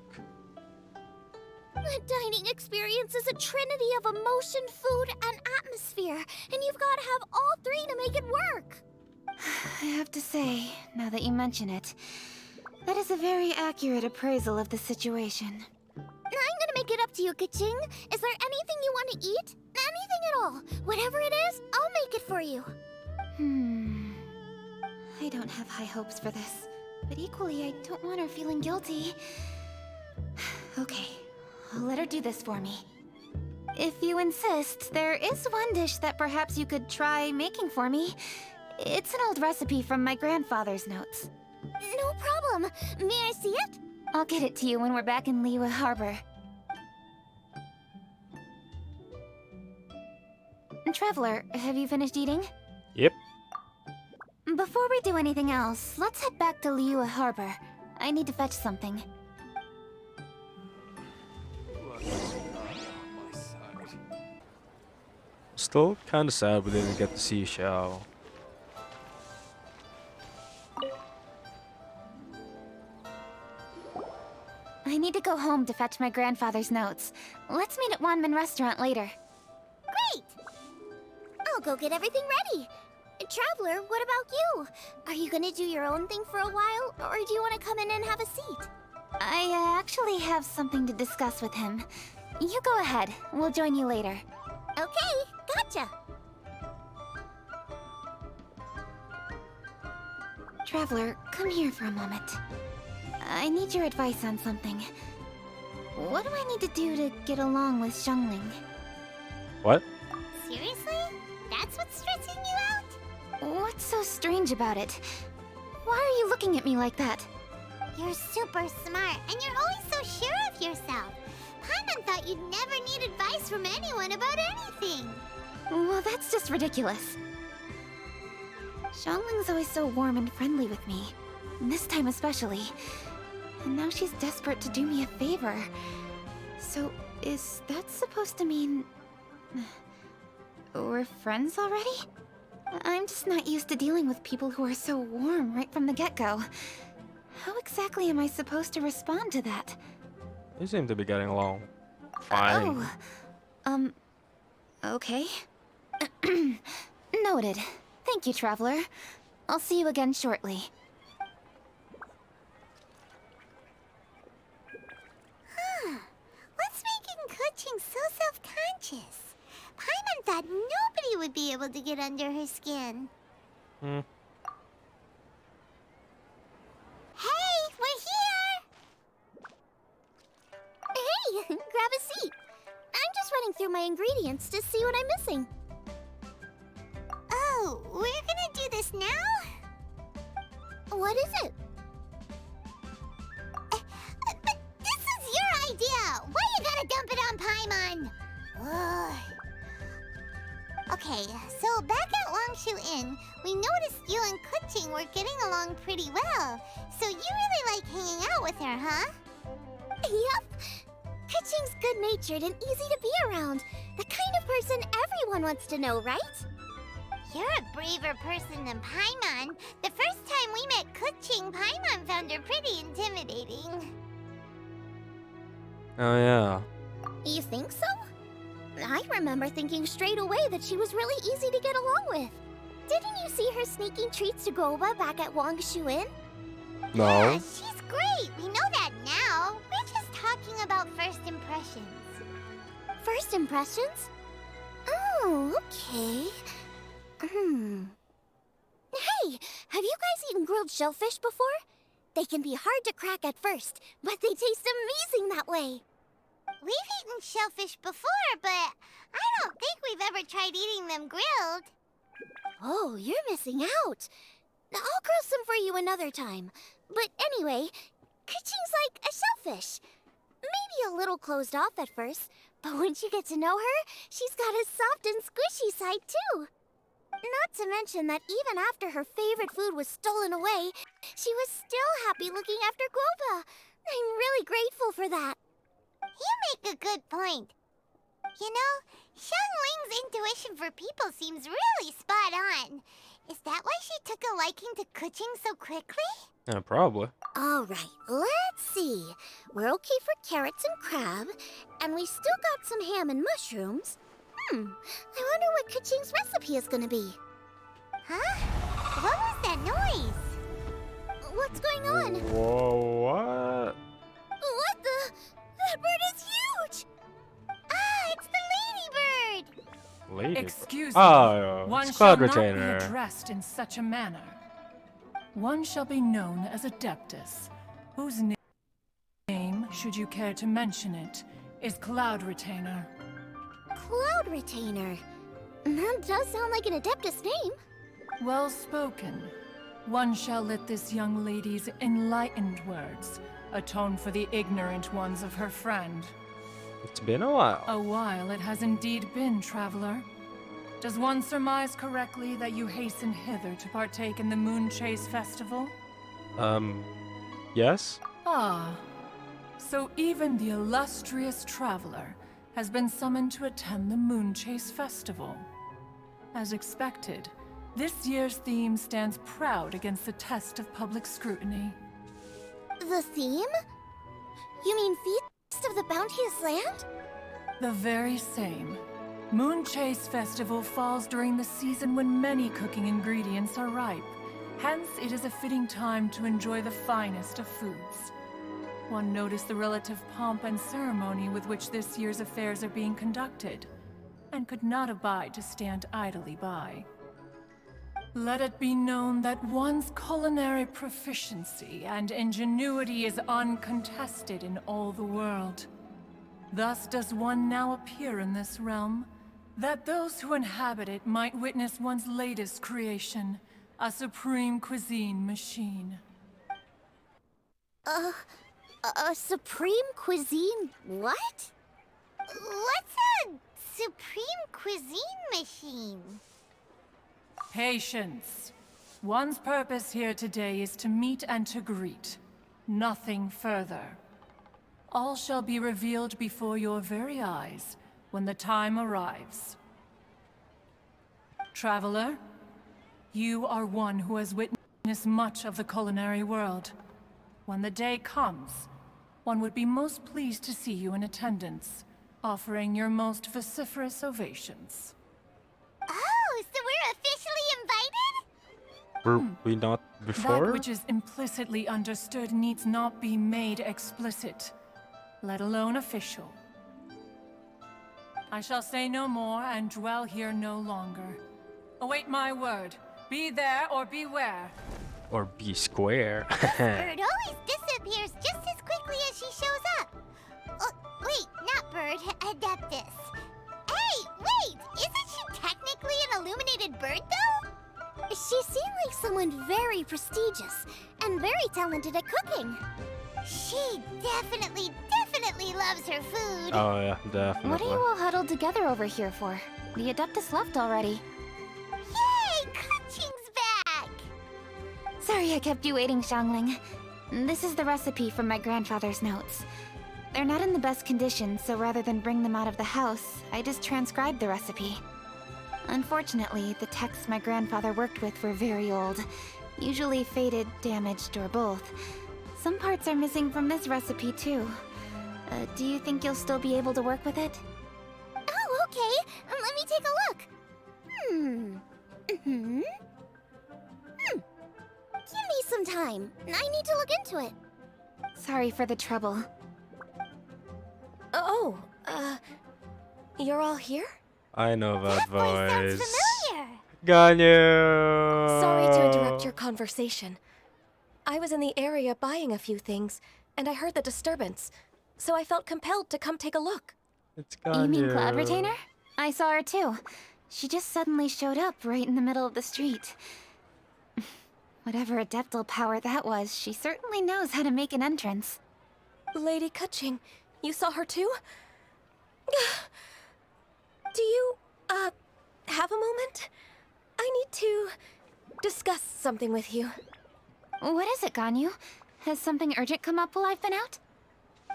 The dining experience is a trinity of emotion, food, and atmosphere, and you've got to have all three to make it work. I have to say, now that you mention it, that is a very accurate appraisal of the situation. I'm gonna make it up to you, Kuching. Is there anything you want to eat? Anything at all. Whatever it is, I'll make it for you. I don't have high hopes for this, but equally I don't want her feeling guilty. Okay, I'll let her do this for me. If you insist, there is one dish that perhaps you could try making for me. It's an old recipe from my grandfather's notes. No problem. May I see it? I'll get it to you when we're back in Liyue Harbor. Traveler, have you finished eating? Yep. Before we do anything else, let's head back to Liyue Harbor. I need to fetch something. Still kind of sad we didn't get to see Xiao. I need to go home to fetch my grandfather's notes. Let's meet at Wanmin Restaurant later. Great! I'll go get everything ready. Traveler, what about you? Are you gonna do your own thing for a while, or do you want to come in and have a seat? I actually have something to discuss with him. You go ahead. We'll join you later. Okay, gotcha. Traveler, come here for a moment. I need your advice on something. What do I need to do to get along with Xiangling? What? Seriously? That's what's stressing you out? What's so strange about it? Why are you looking at me like that? You're super smart, and you're always so sure of yourself. Paimon thought you'd never need advice from anyone about anything. Well, that's just ridiculous. Xiangling's always so warm and friendly with me. This time especially. And now she's desperate to do me a favor. So, is that supposed to mean... we're friends already? I'm just not used to dealing with people who are so warm right from the get-go. How exactly am I supposed to respond to that? You seem to be getting along fine. Oh. Okay. Noted. Thank you, Traveler. I'll see you again shortly. What's making Kuching so self-conscious? Paimon thought nobody would be able to get under her skin. Hmm. Hey, we're here! Hey, grab a seat. I'm just running through my ingredients to see what I'm missing. Oh, we're gonna do this now? What is it? But this is your idea! Why you gotta dump it on Paimon? Ugh. Okay, so back at Longshu Inn, we noticed you and Kuching were getting along pretty well. So you really like hanging out with her, huh? Yep. Kuching's good-natured and easy to be around. The kind of person everyone wants to know, right? You're a braver person than Paimon. The first time we met Kuching, Paimon found her pretty intimidating. Oh yeah. You think so? I remember thinking straight away that she was really easy to get along with. Didn't you see her sneaking treats to Goba back at Wangshu Inn? No. Yeah, she's great. We know that now. We're just talking about first impressions. First impressions? Oh, okay. Hey, have you guys eaten grilled shellfish before? They can be hard to crack at first, but they taste amazing that way. We've eaten shellfish before, but I don't think we've ever tried eating them grilled. Oh, you're missing out. I'll grill some for you another time. But anyway, Kuching's like a shellfish. Maybe a little closed off at first, but once you get to know her, she's got a soft and squishy side too. Not to mention that even after her favorite food was stolen away, she was still happy looking after Guoba. I'm really grateful for that. You make a good point. You know, Xiangling's intuition for people seems really spot on. Is that why she took a liking to Kuching so quickly? Yeah, probably. All right, let's see. We're okay for carrots and crab, and we still got some ham and mushrooms. I wonder what Kuching's recipe is gonna be. Huh? What was that noise? What's going on? Whoa, what? What the? That bird is huge! Ah, it's the ladybird! lady. Excuse me. Oh, One it's shall Cloud not be Retainer. addressed in such a manner. One shall be known as Adeptus, whose name, should you care to mention it, is Cloud Retainer. Cloud Retainer. That does sound like an Adeptus name. Well spoken. One shall let this young lady's enlightened words atone for the ignorant ones of her friend. It's been a while. A while it has indeed been, traveler. Does one surmise correctly that you hasten hither to partake in the Moonchase festival? Yes? Ah, so even the illustrious traveler has been summoned to attend the Moonchase festival. As expected, this year's theme stands proud against the test of public scrutiny. The theme? You mean Feast of the Bounteous Land? The very same. Moonchase Festival falls during the season when many cooking ingredients are ripe. Hence, it is a fitting time to enjoy the finest of foods. One noticed the relative pomp and ceremony with which this year's affairs are being conducted, and could not abide to stand idly by. Let it be known that one's culinary proficiency and ingenuity is uncontested in all the world. Thus does one now appear in this realm, that those who inhabit it might witness one's latest creation, a supreme cuisine machine. A supreme cuisine what? What's a supreme cuisine machine? Patience. One's purpose here today is to meet and to greet. Nothing further. All shall be revealed before your very eyes when the time arrives. Traveler, you are one who has witnessed much of the culinary world. When the day comes, one would be most pleased to see you in attendance, offering your most vociferous ovations. Oh, so we're officially invited? Were we not before? That which is implicitly understood needs not be made explicit, let alone official. I shall say no more and dwell here no longer. Await my word. Be there or beware. Or be square. Bird always disappears just as quickly as she shows up. Oh, wait, not Bird, Adeptus. Hey, wait! Isn't she technically an illuminated bird, though? She seemed like someone very prestigious and very talented at cooking. She definitely loves her food. Oh yeah, definitely. What are you all huddled together over here for? The Adeptus left already. Yay! Kaching's back! Sorry I kept you waiting, Xiangling. This is the recipe from my grandfather's notes. They're not in the best condition, so rather than bring them out of the house, I just transcribed the recipe. Unfortunately, the texts my grandfather worked with were very old, usually faded, damaged, or both. Some parts are missing from this recipe, too. Do you think you'll still be able to work with it? Oh, okay. Let me take a look. Give me some time. I need to look into it. Sorry for the trouble. You're all here? I know that Voice sounds voice. familiar. Ganyu! Sorry to interrupt your conversation. I was in the area buying a few things, and I heard the disturbance, so I felt compelled to come take a look. It's Ganyu. You mean Cloud Retainer? I saw her too. She just suddenly showed up right in the middle of the street. Whatever adeptal power that was, she certainly knows how to make an entrance. Lady Kaching, you saw her too? Do you, have a moment? I need to discuss something with you. What is it, Ganyu? Has something urgent come up while I've been out?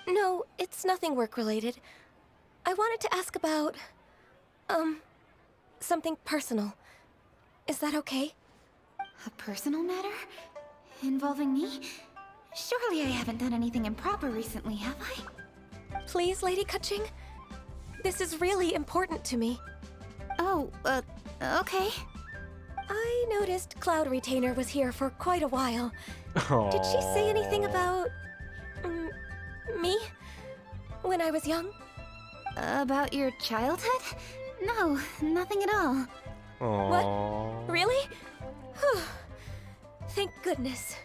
No, it's nothing work-related. I wanted to ask about, something personal. Is that okay? A personal matter? Involving me? Surely I haven't done anything improper recently, have I? Please, Lady Kaching? This is really important to me. Oh, okay. I noticed Cloud Retainer was here for quite a while. Did she say anything about... me? When I was young? About your childhood? No, nothing at all. Aww. Really? Whew. Thank goodness.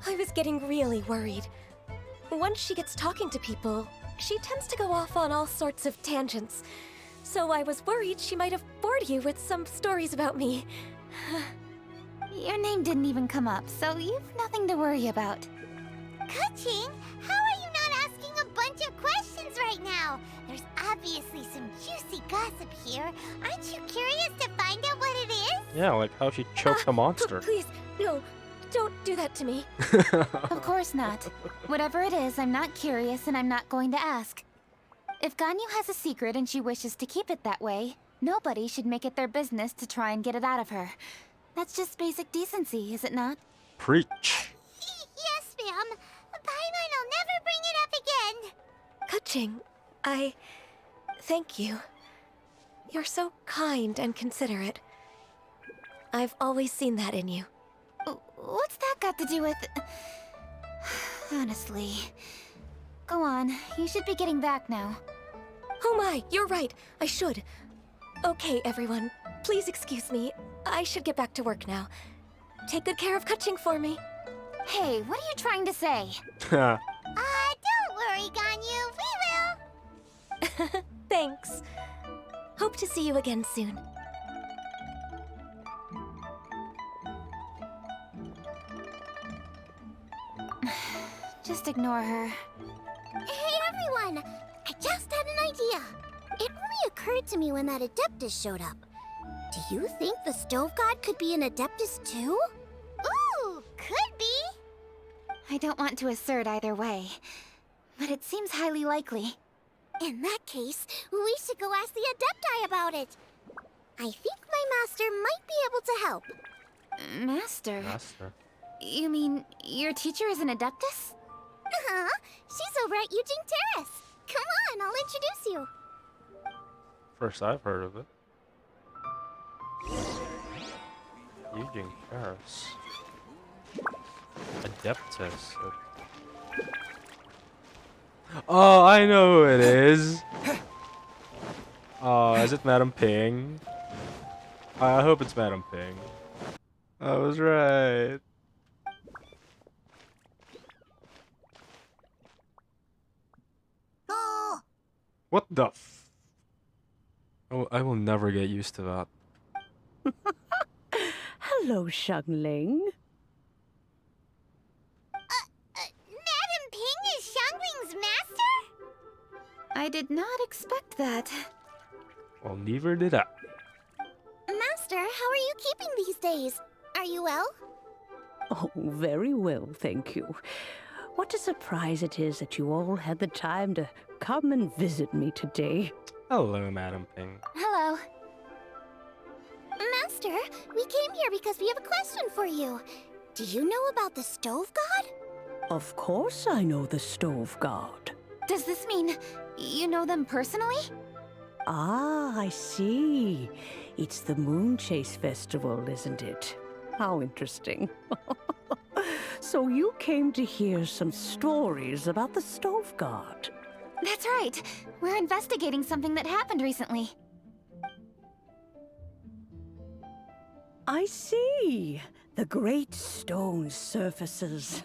I was getting really worried. Once she gets talking to people, she tends to go off on all sorts of tangents. So I was worried she might have bored you with some stories about me. Your name didn't even come up, so you've nothing to worry about. Kuching, how are you not asking a bunch of questions right now? There's obviously some juicy gossip here. Aren't you curious to find out what it is? Yeah, like how she choked a monster. Please, no, don't do that to me. Of course not. Whatever it is, I'm not curious and I'm not going to ask. If Ganyu has a secret and she wishes to keep it that way, nobody should make it their business to try and get it out of her. That's just basic decency, is it not? Preach. Yes, ma'am. Paimon will never bring it up again. Kuching, I thank you. You're so kind and considerate. I've always seen that in you. What's that got to do with... Honestly. Go on, you should be getting back now. Oh my, you're right. I should. Okay, everyone. Please excuse me. I should get back to work now. Take good care of Kuching for me. Hey, what are you trying to say? Don't worry, Ganyu. We will. Thanks. Hope to see you again soon. Just ignore her. Hey, everyone! I just had an idea. It only occurred to me when that Adeptus showed up. Do you think the Stove God could be an Adeptus too? Ooh, could be. I don't want to assert either way, but it seems highly likely. In that case, we should go ask the Adepti about it. I think my master might be able to help. Master? Master. You mean your teacher is an Adeptus? Uh-huh. She's over at Yujing Terrace. Come on, I'll introduce you. First I've heard of it. Yujing Terrace. Adeptus. Oh, I know who it is. Oh, is it Madam Ping? I hope it's Madam Ping. I was right. Oh. What the f... Oh, I will never get used to that. Hello, Xiangling. Madam Ping is Xiangling's master? I did not expect that. Well, neither did I. Master, how are you keeping these days? Are you well? Oh, very well, thank you. What a surprise it is that you all had the time to come and visit me today. Hello, Madam Ping. Hello. Master, we came here because we have a question for you. Do you know about the Stove God? Of course I know the Stove God. Does this mean you know them personally? Ah, I see. It's the Moonchase festival, isn't it? How interesting. So you came to hear some stories about the Stove God. That's right. We're investigating something that happened recently. I see. The great stone surfaces.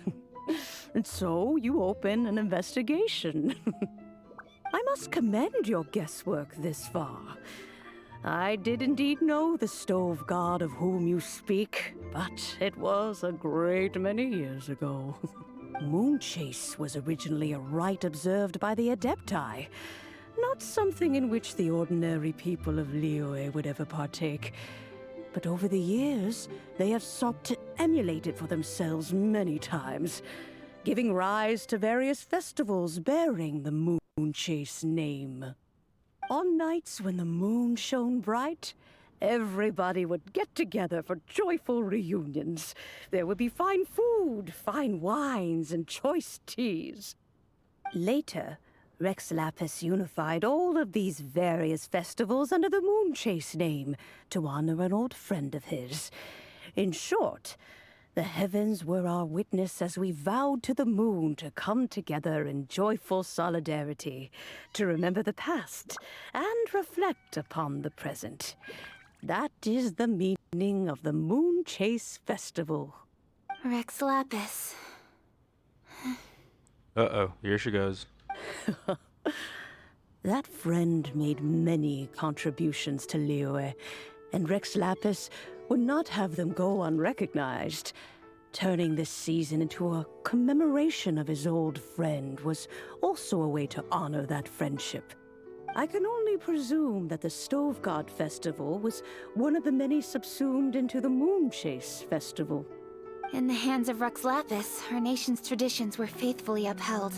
And so you open an investigation. I must commend your guesswork this far. I did indeed know the Stove God of whom you speak, but it was a great many years ago. Moonchase was originally a rite observed by the Adepti, not something in which the ordinary people of Liyue would ever partake. But over the years, they have sought to emulate it for themselves many times, giving rise to various festivals bearing the Moonchase name. On nights when the moon shone bright, everybody would get together for joyful reunions. There would be fine food, fine wines, and choice teas. Later, Rex Lapis unified all of these various festivals under the Moonchase name to honor an old friend of his. In short, The heavens were our witness as we vowed to the moon to come together in joyful solidarity, to remember the past and reflect upon the present. That is the meaning of the Moonchase Festival. Rex Lapis. Uh-oh, here she goes. That friend made many contributions to Liyue, and Rex Lapis would not have them go unrecognized. Turning this season into a commemoration of his old friend was also a way to honor that friendship. I can only presume that the Stove God Festival was one of the many subsumed into the Moonchase Festival. In the hands of Rex Lapis, our nation's traditions were faithfully upheld.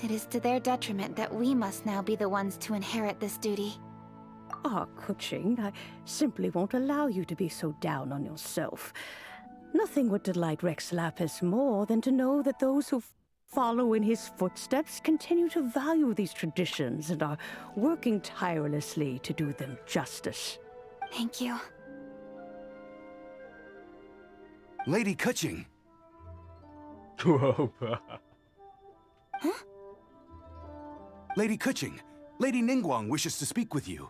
It is to their detriment that we must now be the ones to inherit this duty. Ah, Kuching, I simply won't allow you to be so down on yourself. Nothing would delight Rex Lapis more than to know that those who follow in his footsteps continue to value these traditions and are working tirelessly to do them justice. Thank you. Lady Kuching. Whoa. Huh? Lady Kuching, Lady Ningguang wishes to speak with you.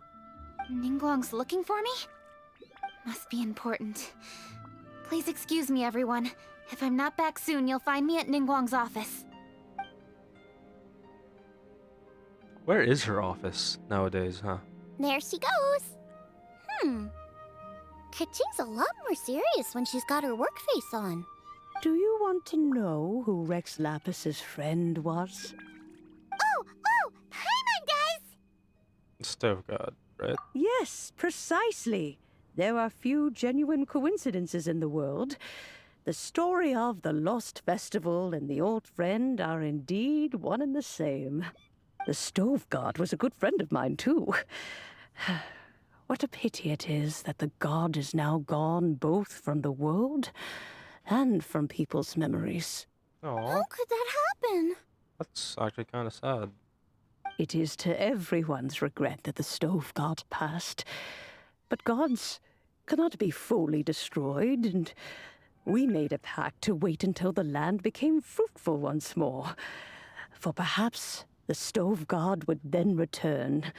Ningguang's looking for me? Must be important. Please excuse me, everyone. If I'm not back soon, you'll find me at Ningguang's office. Where is her office nowadays, huh? There she goes. Kuching's a lot more serious when she's got her work face on. Do you want to know who Rex Lapis's friend was? Oh, Paimon does! Stove God, right? Yes, precisely. There are few genuine coincidences in the world. The story of the Lost Festival and the old friend are indeed one and the same. The Stove God was a good friend of mine, too. What a pity it is that the god is now gone both from the world and from people's memories. Aww. How could that happen? That's actually kind of sad. It is to everyone's regret that the Stove God passed. But gods cannot be fully destroyed, and we made a pact to wait until the land became fruitful once more. For perhaps the Stove God would then return,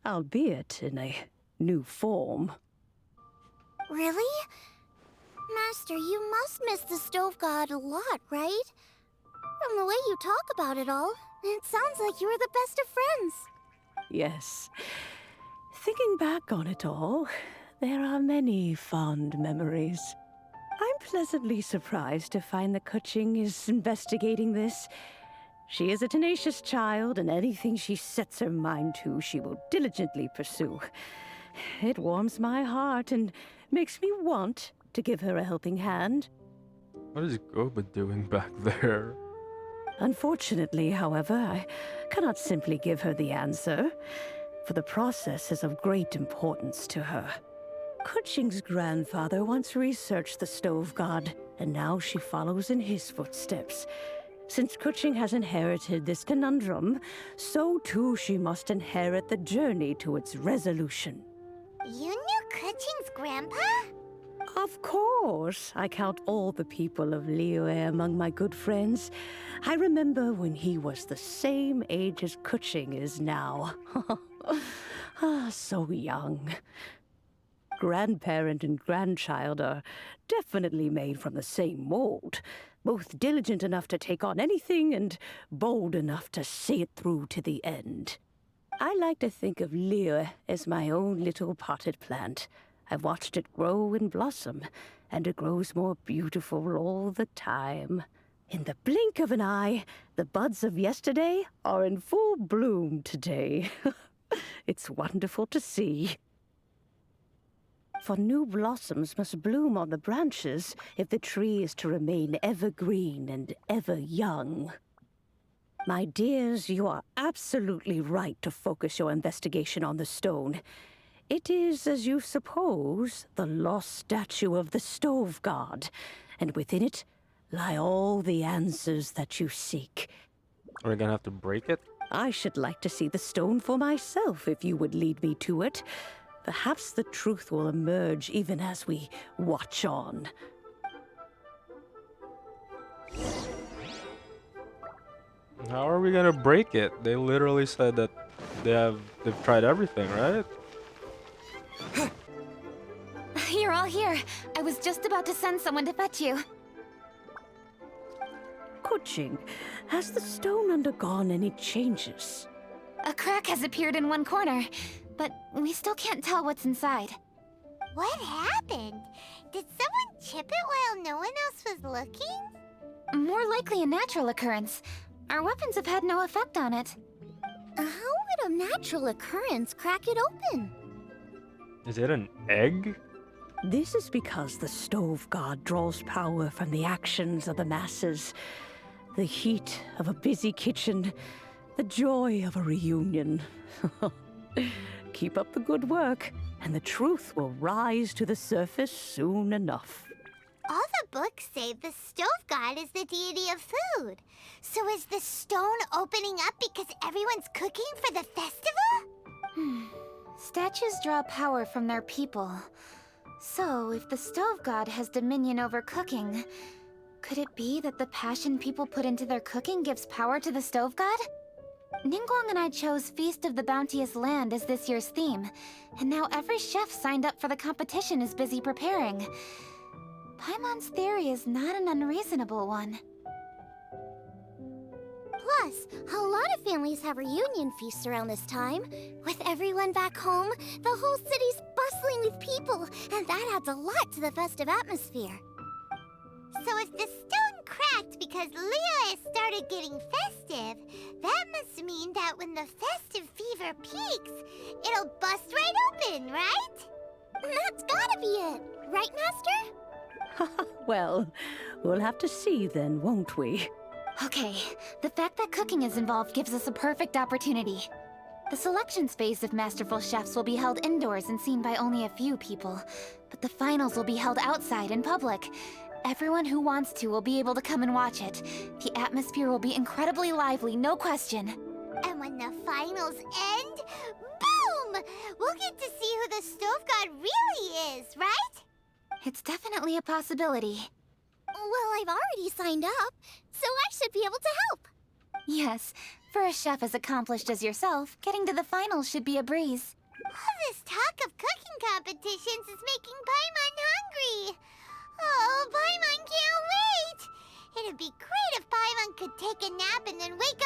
albeit in a new form. Really? Master, you must miss the Stove God a lot, right? From the way you talk about it all, it sounds like you were the best of friends. Yes. Thinking back on it all, there are many fond memories. I'm pleasantly surprised to find that Kuching is investigating this. She is a tenacious child, and anything she sets her mind to, she will diligently pursue. It warms my heart and makes me want to give her a helping hand. What is Goba doing back there? Unfortunately, however, I cannot simply give her the answer, for the process is of great importance to her. Kuching's grandfather once researched the Stove God, and now she follows in his footsteps. Since Kuching has inherited this conundrum, so too she must inherit the journey to its resolution. You knew Kuching's grandpa? Of course. I count all the people of Liyue among my good friends. I remember when he was the same age as Kuching is now. So young. Grandparent and grandchild are definitely made from the same mold. Both diligent enough to take on anything and bold enough to see it through to the end. I like to think of Liyue as my own little potted plant. I've watched it grow and blossom, and it grows more beautiful all the time. In the blink of an eye, the buds of yesterday are in full bloom today. It's wonderful to see. For new blossoms must bloom on the branches if the tree is to remain evergreen and ever young. My dears, you are absolutely right to focus your investigation on the stone. It is, as you suppose, the lost statue of the Stove God, and within it lie all the answers that you seek. Are we gonna have to break it? I should like to see the stone for myself if you would lead me to it. Perhaps the truth will emerge even as we watch on. How are we gonna break it? They literally said that they've tried everything, right? You're all here. I was just about to send someone to fetch you. Kuching, has the stone undergone any changes? A crack has appeared in one corner, but we still can't tell what's inside. What happened? Did someone chip it while no one else was looking? More likely a natural occurrence. Our weapons have had no effect on it. How would a natural occurrence crack it open? Is it an egg? This is because the stove god draws power from the actions of the masses. The heat of a busy kitchen, the joy of a reunion. Keep up the good work, and the truth will rise to the surface soon enough. All the books say the stove god is the deity of food. So is the stone opening up because everyone's cooking for the festival? Statues draw power from their people. So, if the stove god has dominion over cooking, could it be that the passion people put into their cooking gives power to the stove god? Ningguang and I chose Feast of the Bounteous Land as this year's theme, and now every chef signed up for the competition is busy preparing. Paimon's theory is not an unreasonable one. Plus, a lot of families have reunion feasts around this time. With everyone back home, the whole city's bustling with people, and that adds a lot to the festive atmosphere. So if the stone cracked because Liyue started getting festive, that must mean that when the festive fever peaks, it'll bust right open, right? That's gotta be it, right, Master? Well, we'll have to see then, won't we? Okay, the fact that cooking is involved gives us a perfect opportunity. The selections phase of Masterful Chefs will be held indoors and seen by only a few people, but the finals will be held outside in public. Everyone who wants to will be able to come and watch it. The atmosphere will be incredibly lively, no question. And when the finals end, boom! We'll get to see who the stove god really is, right? It's definitely a possibility. Well, I've already signed up, so I should be able to help. Yes, for a chef as accomplished as yourself, getting to the finals should be a breeze. All this talk of cooking competitions is making Paimon hungry. Oh, Paimon can't wait! It'd be great if Paimon could take a nap and then wake